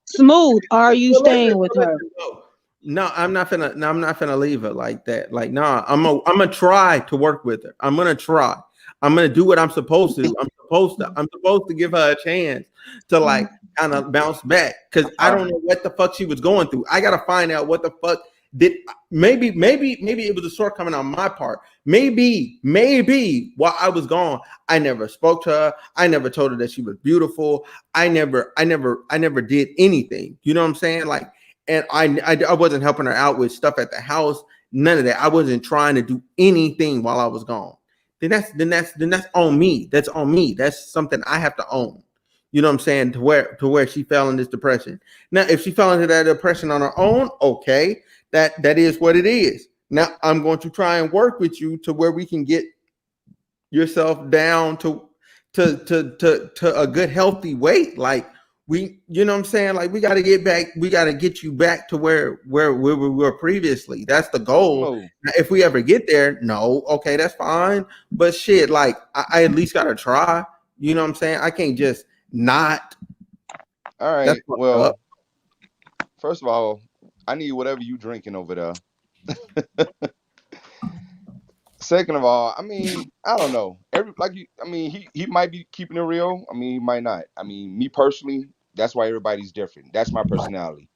smooth. Are you staying with her? No. No, I'm not finna. No, I'm not finna leave her like that. Like, nah, I'm gonna try to work with her. I'm gonna try. I'm gonna do what I'm supposed to. I'm supposed to give her a chance to like kind of bounce back because I don't know what the fuck she was going through. I gotta find out what the fuck did maybe it was a shortcoming on my part. Maybe while I was gone, I never spoke to her. I never told her that she was beautiful. I never did anything. You know what I'm saying? Like, and I wasn't helping her out with stuff at the house. None of that. I wasn't trying to do anything while I was gone. Then that's on me. That's on me. That's something I have to own. You know what I'm saying? To where she fell in this depression. Now, if she fell into that depression on her own, okay, that is what it is. Now, I'm going to try and work with you to where we can get yourself down to a good healthy weight. Like you know what I'm saying? Like we got to get you back to where we were previously. That's the goal. Oh, Now, if we ever get there, no, okay, that's fine. But shit, like I at least gotta try. You know what I'm saying? I can't just not. all That's right. fucked up. Well, first of all, I need whatever you drinking over there. Second of all, I mean, I don't know. I mean, he might be keeping it real. I mean, he might not. I mean, me personally, that's why everybody's different. That's my personality.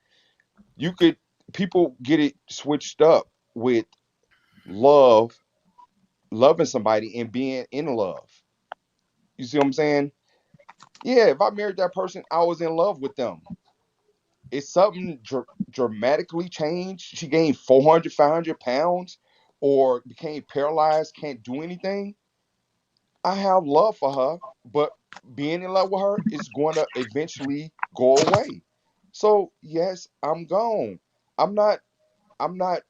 You could People get it switched up with love, loving somebody and being in love. You see what I'm saying? Yeah, if I married that person, I was in love with them. It's something dramatically changed. She gained 400, 500 pounds or became paralyzed, can't do anything. I have love for her, but being in love with her is going to eventually go away. So yes, I'm gone. I'm not. I'm not.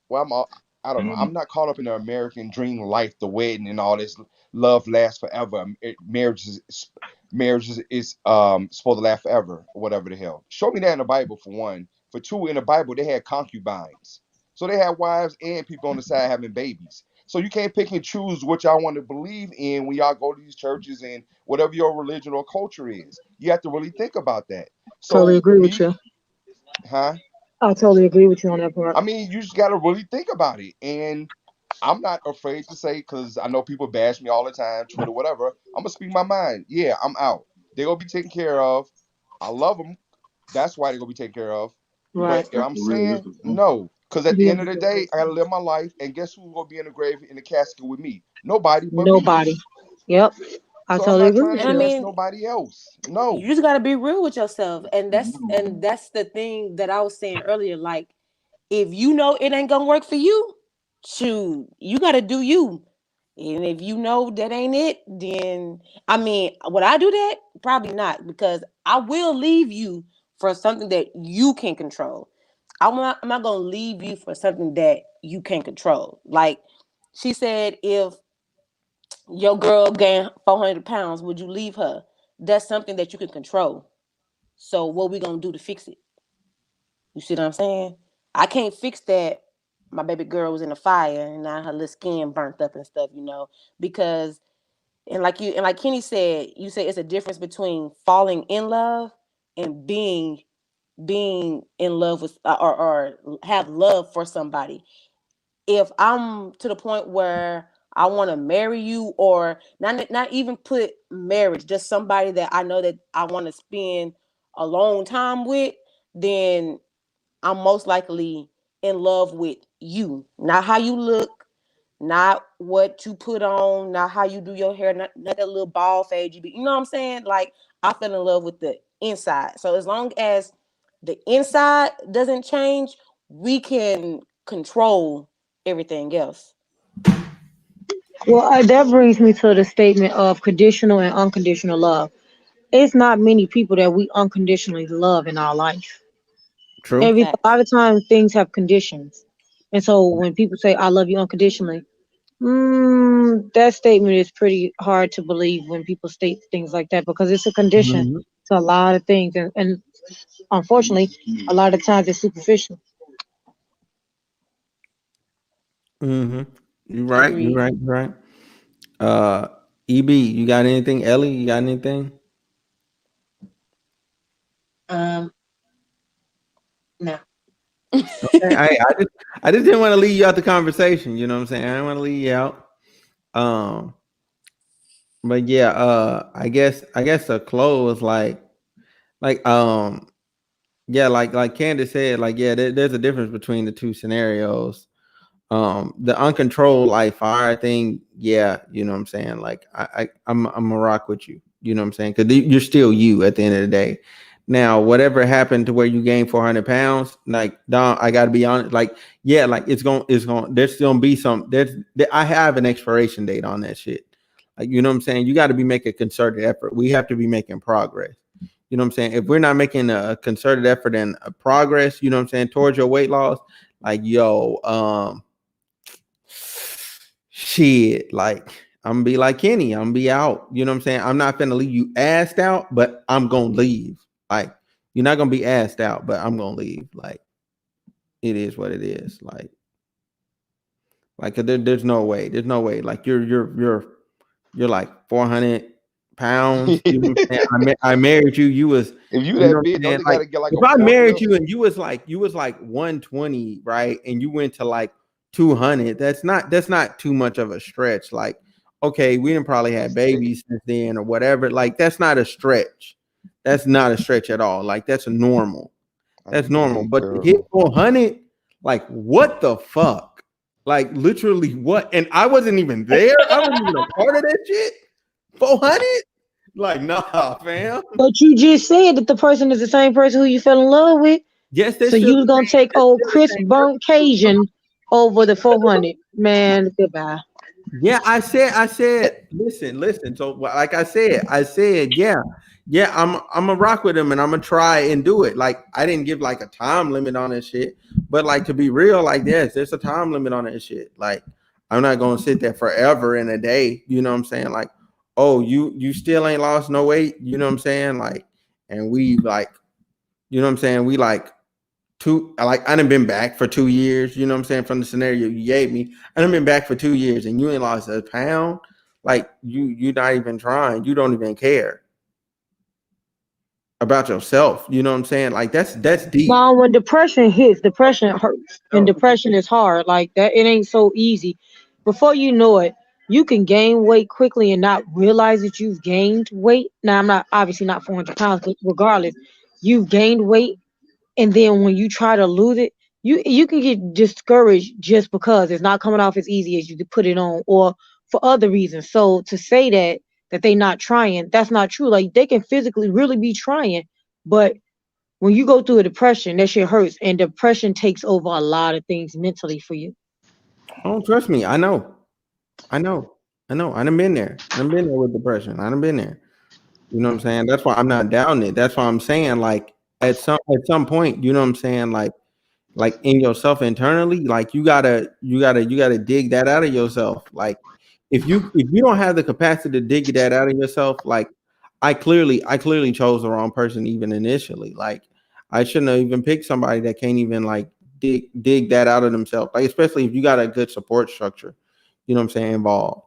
Well, I don't know. I'm not caught up in the American dream life, the wedding and all this. Love lasts forever. Marriage is supposed to last forever, or whatever the hell. Show me that in the Bible for one. For two, in the Bible they had concubines, so they had wives and people on the side having babies. So you can't pick and choose what y'all want to believe in when y'all go to these churches and whatever your religion or culture is. You have to really think about that. Totally So agree with me, you. huh? I totally agree with you on that part. I mean, you just got to really think about it. And I'm not afraid to say, because I know people bash me all the time, Twitter, whatever. I'm gonna speak my mind. Yeah, I'm out. They're gonna be taken care of. I love them. That's why they're gonna be taken care of. Right. But if I'm saying no, because at the Yeah. end of the day, I gotta live my life. And guess who's gonna be in the grave in the casket with me? Nobody but me. Nobody. Yep. I So I'm totally not agree trying to with And I you. impress mean, nobody else. you No. just got to be real with yourself, and that's the thing that I was saying earlier. Like, if you know it ain't gonna work for you, shoot, you got to do you. And if you know that ain't it, then I mean, would I do that? Probably not, because I will leave you for something that you can control. I'm not gonna leave you for something that you can't control. Like she said, if your girl gained 400 pounds, would you leave her? That's something that you can control. So what we gonna do to fix it? You see what I'm saying? I can't fix that. My baby girl was in a fire and now her little skin burnt up and stuff, because and like Kenny said, you say it's a difference between falling in love and being in love with or have love for somebody. If I'm to the point where I want to marry you, or not even put marriage, just somebody that I know that I want to spend a long time with, then I'm most likely in love with you. Not how you look, not what you put on, not how you do your hair, not that little ball fade you be. You know what I'm saying? Like, I fell in love with the inside. So as long as the inside doesn't change, we can control everything else. Well, that brings me to the statement of conditional and unconditional love. It's not many people that we unconditionally love in our life. True. A Facts. lot of times things have conditions. And so when people say, I love you unconditionally, that statement is pretty hard to believe when people state things like that because it's a condition Hmm. to a lot of things. And unfortunately, a lot of times it's superficial. Hmm. You're right. You're Agreed. right. You're right. Uh, EB, you got anything? Ellie, you got anything? Um, no. Okay. I just didn't want to leave you out the conversation. You know what I'm saying? I didn't want to leave you out. Um, but yeah, I guess to close, like yeah, like Candace said, like yeah, there's a difference between the two scenarios. The uncontrolled like fire thing, yeah, you know what I'm saying. Like I'm a rock with you, you know what I'm saying, because you're still you at the end of the day. Now, whatever happened to where you gained 400 pounds, like Don, I got to be honest, like yeah, like it's going. There's still gonna be some. I have an expiration date on that shit. Like you know what I'm saying. You got to be making a concerted effort. We have to be making progress. You know what I'm saying. If we're not making a concerted effort and a progress, you know what I'm saying, towards your weight loss, like yo, shit, like I'm gonna be like Kenny, I'm gonna be out. You know what I'm saying? I'm not gonna leave you assed out, but I'm gonna leave. Like you're not gonna be assed out, but I'm gonna leave. Like it is what it is. Like there's no way. There's no way. Like you're like 400 pounds. You know what I'm saying? I married you. You was, If you you know that what I'm big, don't saying? they Like gotta get like if a I married forklift? you and you was like 120, right? And you went to like 200. That's not too much of a stretch. Like, okay, we didn't probably have babies since then or whatever. Like, that's not a stretch. That's not a stretch at all. Like, that's normal. I That's be normal. big, But to hit girl. 400, like, what the fuck? Like, literally, what? And I wasn't even there. I wasn't even a part of that shit. 400? Like, nah, fam. But you just said that the person is the same person who you fell in love with. Yes, they're So still you was the gonna same. take They're old still the Chris same person. Burnt Cajun over the 400. Man, goodbye. Yeah, I said, listen. So, like I said, yeah, I'm gonna rock with him, and I'm gonna try and do it. Like, I didn't give like a time limit on this shit, but like to be real, like yes, there's a time limit on this shit. Like, I'm not gonna sit there forever in a day. You know what I'm saying? Like, oh, you still ain't lost no weight. You know what I'm saying? Like, and we like, you know what I'm saying? We like like I done been back for 2 years, you know what I'm saying, from the scenario you gave me. I done been back for 2 years and you ain't lost a pound. Like you're not even trying. You don't even care about yourself. You know what I'm saying? Like that's deep. Mom, when depression hits, depression hurts. And depression is hard. Like that, it ain't so easy. Before you know it, you can gain weight quickly and not realize that you've gained weight. Now I'm not obviously not 400 pounds, but regardless, you've gained weight, and then when you try to lose it, you can get discouraged just because it's not coming off as easy as you could put it on, or for other reasons. So to say that they not trying, that's not true. Like they can physically really be trying, but when you go through a depression, that shit hurts, and depression takes over a lot of things mentally for you. Oh, trust me, I know. I know. I know. I done been there. I done been there with depression. I done been there. You know what I'm saying? That's why I'm not down it. That's why I'm saying like at some point, you know what I'm saying? Like in yourself internally, like you gotta dig that out of yourself. Like if you don't have the capacity to dig that out of yourself, like I clearly chose the wrong person even initially. Like I shouldn't have even picked somebody that can't even like dig that out of themselves. Like especially if you got a good support structure, you know what I'm saying, involved.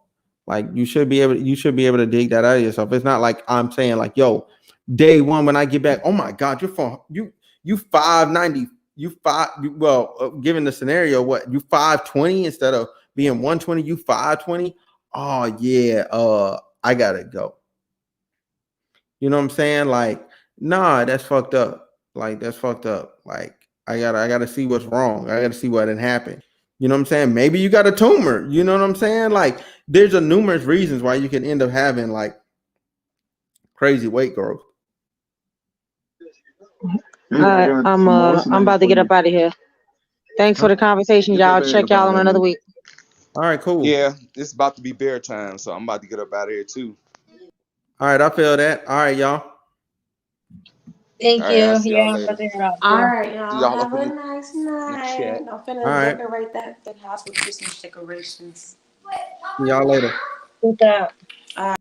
Like you should be able to dig that out of yourself. It's not like I'm saying like, yo, day one when I get back, oh my God, you're from you 590, well, given the scenario, what you 520 instead of being 120, you 520. Oh yeah, I gotta go. You know what I'm saying? Like, nah, that's fucked up. Like, that's fucked up. Like, I gotta see what's wrong. I gotta see what had happened. You know what I'm saying? Maybe you got a tumor. You know what I'm saying? Like, there's a numerous reasons why you can end up having like crazy weight growth. All right, I'm about to get up out of here. Thanks for the conversation, y'all. Check y'all on another week. All right, cool. Yeah, it's about to be bear time, so I'm about to get up out of here too. All right, I feel that. All right, y'all. Thank All right, I'll you. see Yeah, y'all I'm later. about to head out All too. right, See y'all. y'all Have up a in nice the night. chat. I'm All finna right. decorate that house with Christmas decorations. See y'all later. Good job. All right.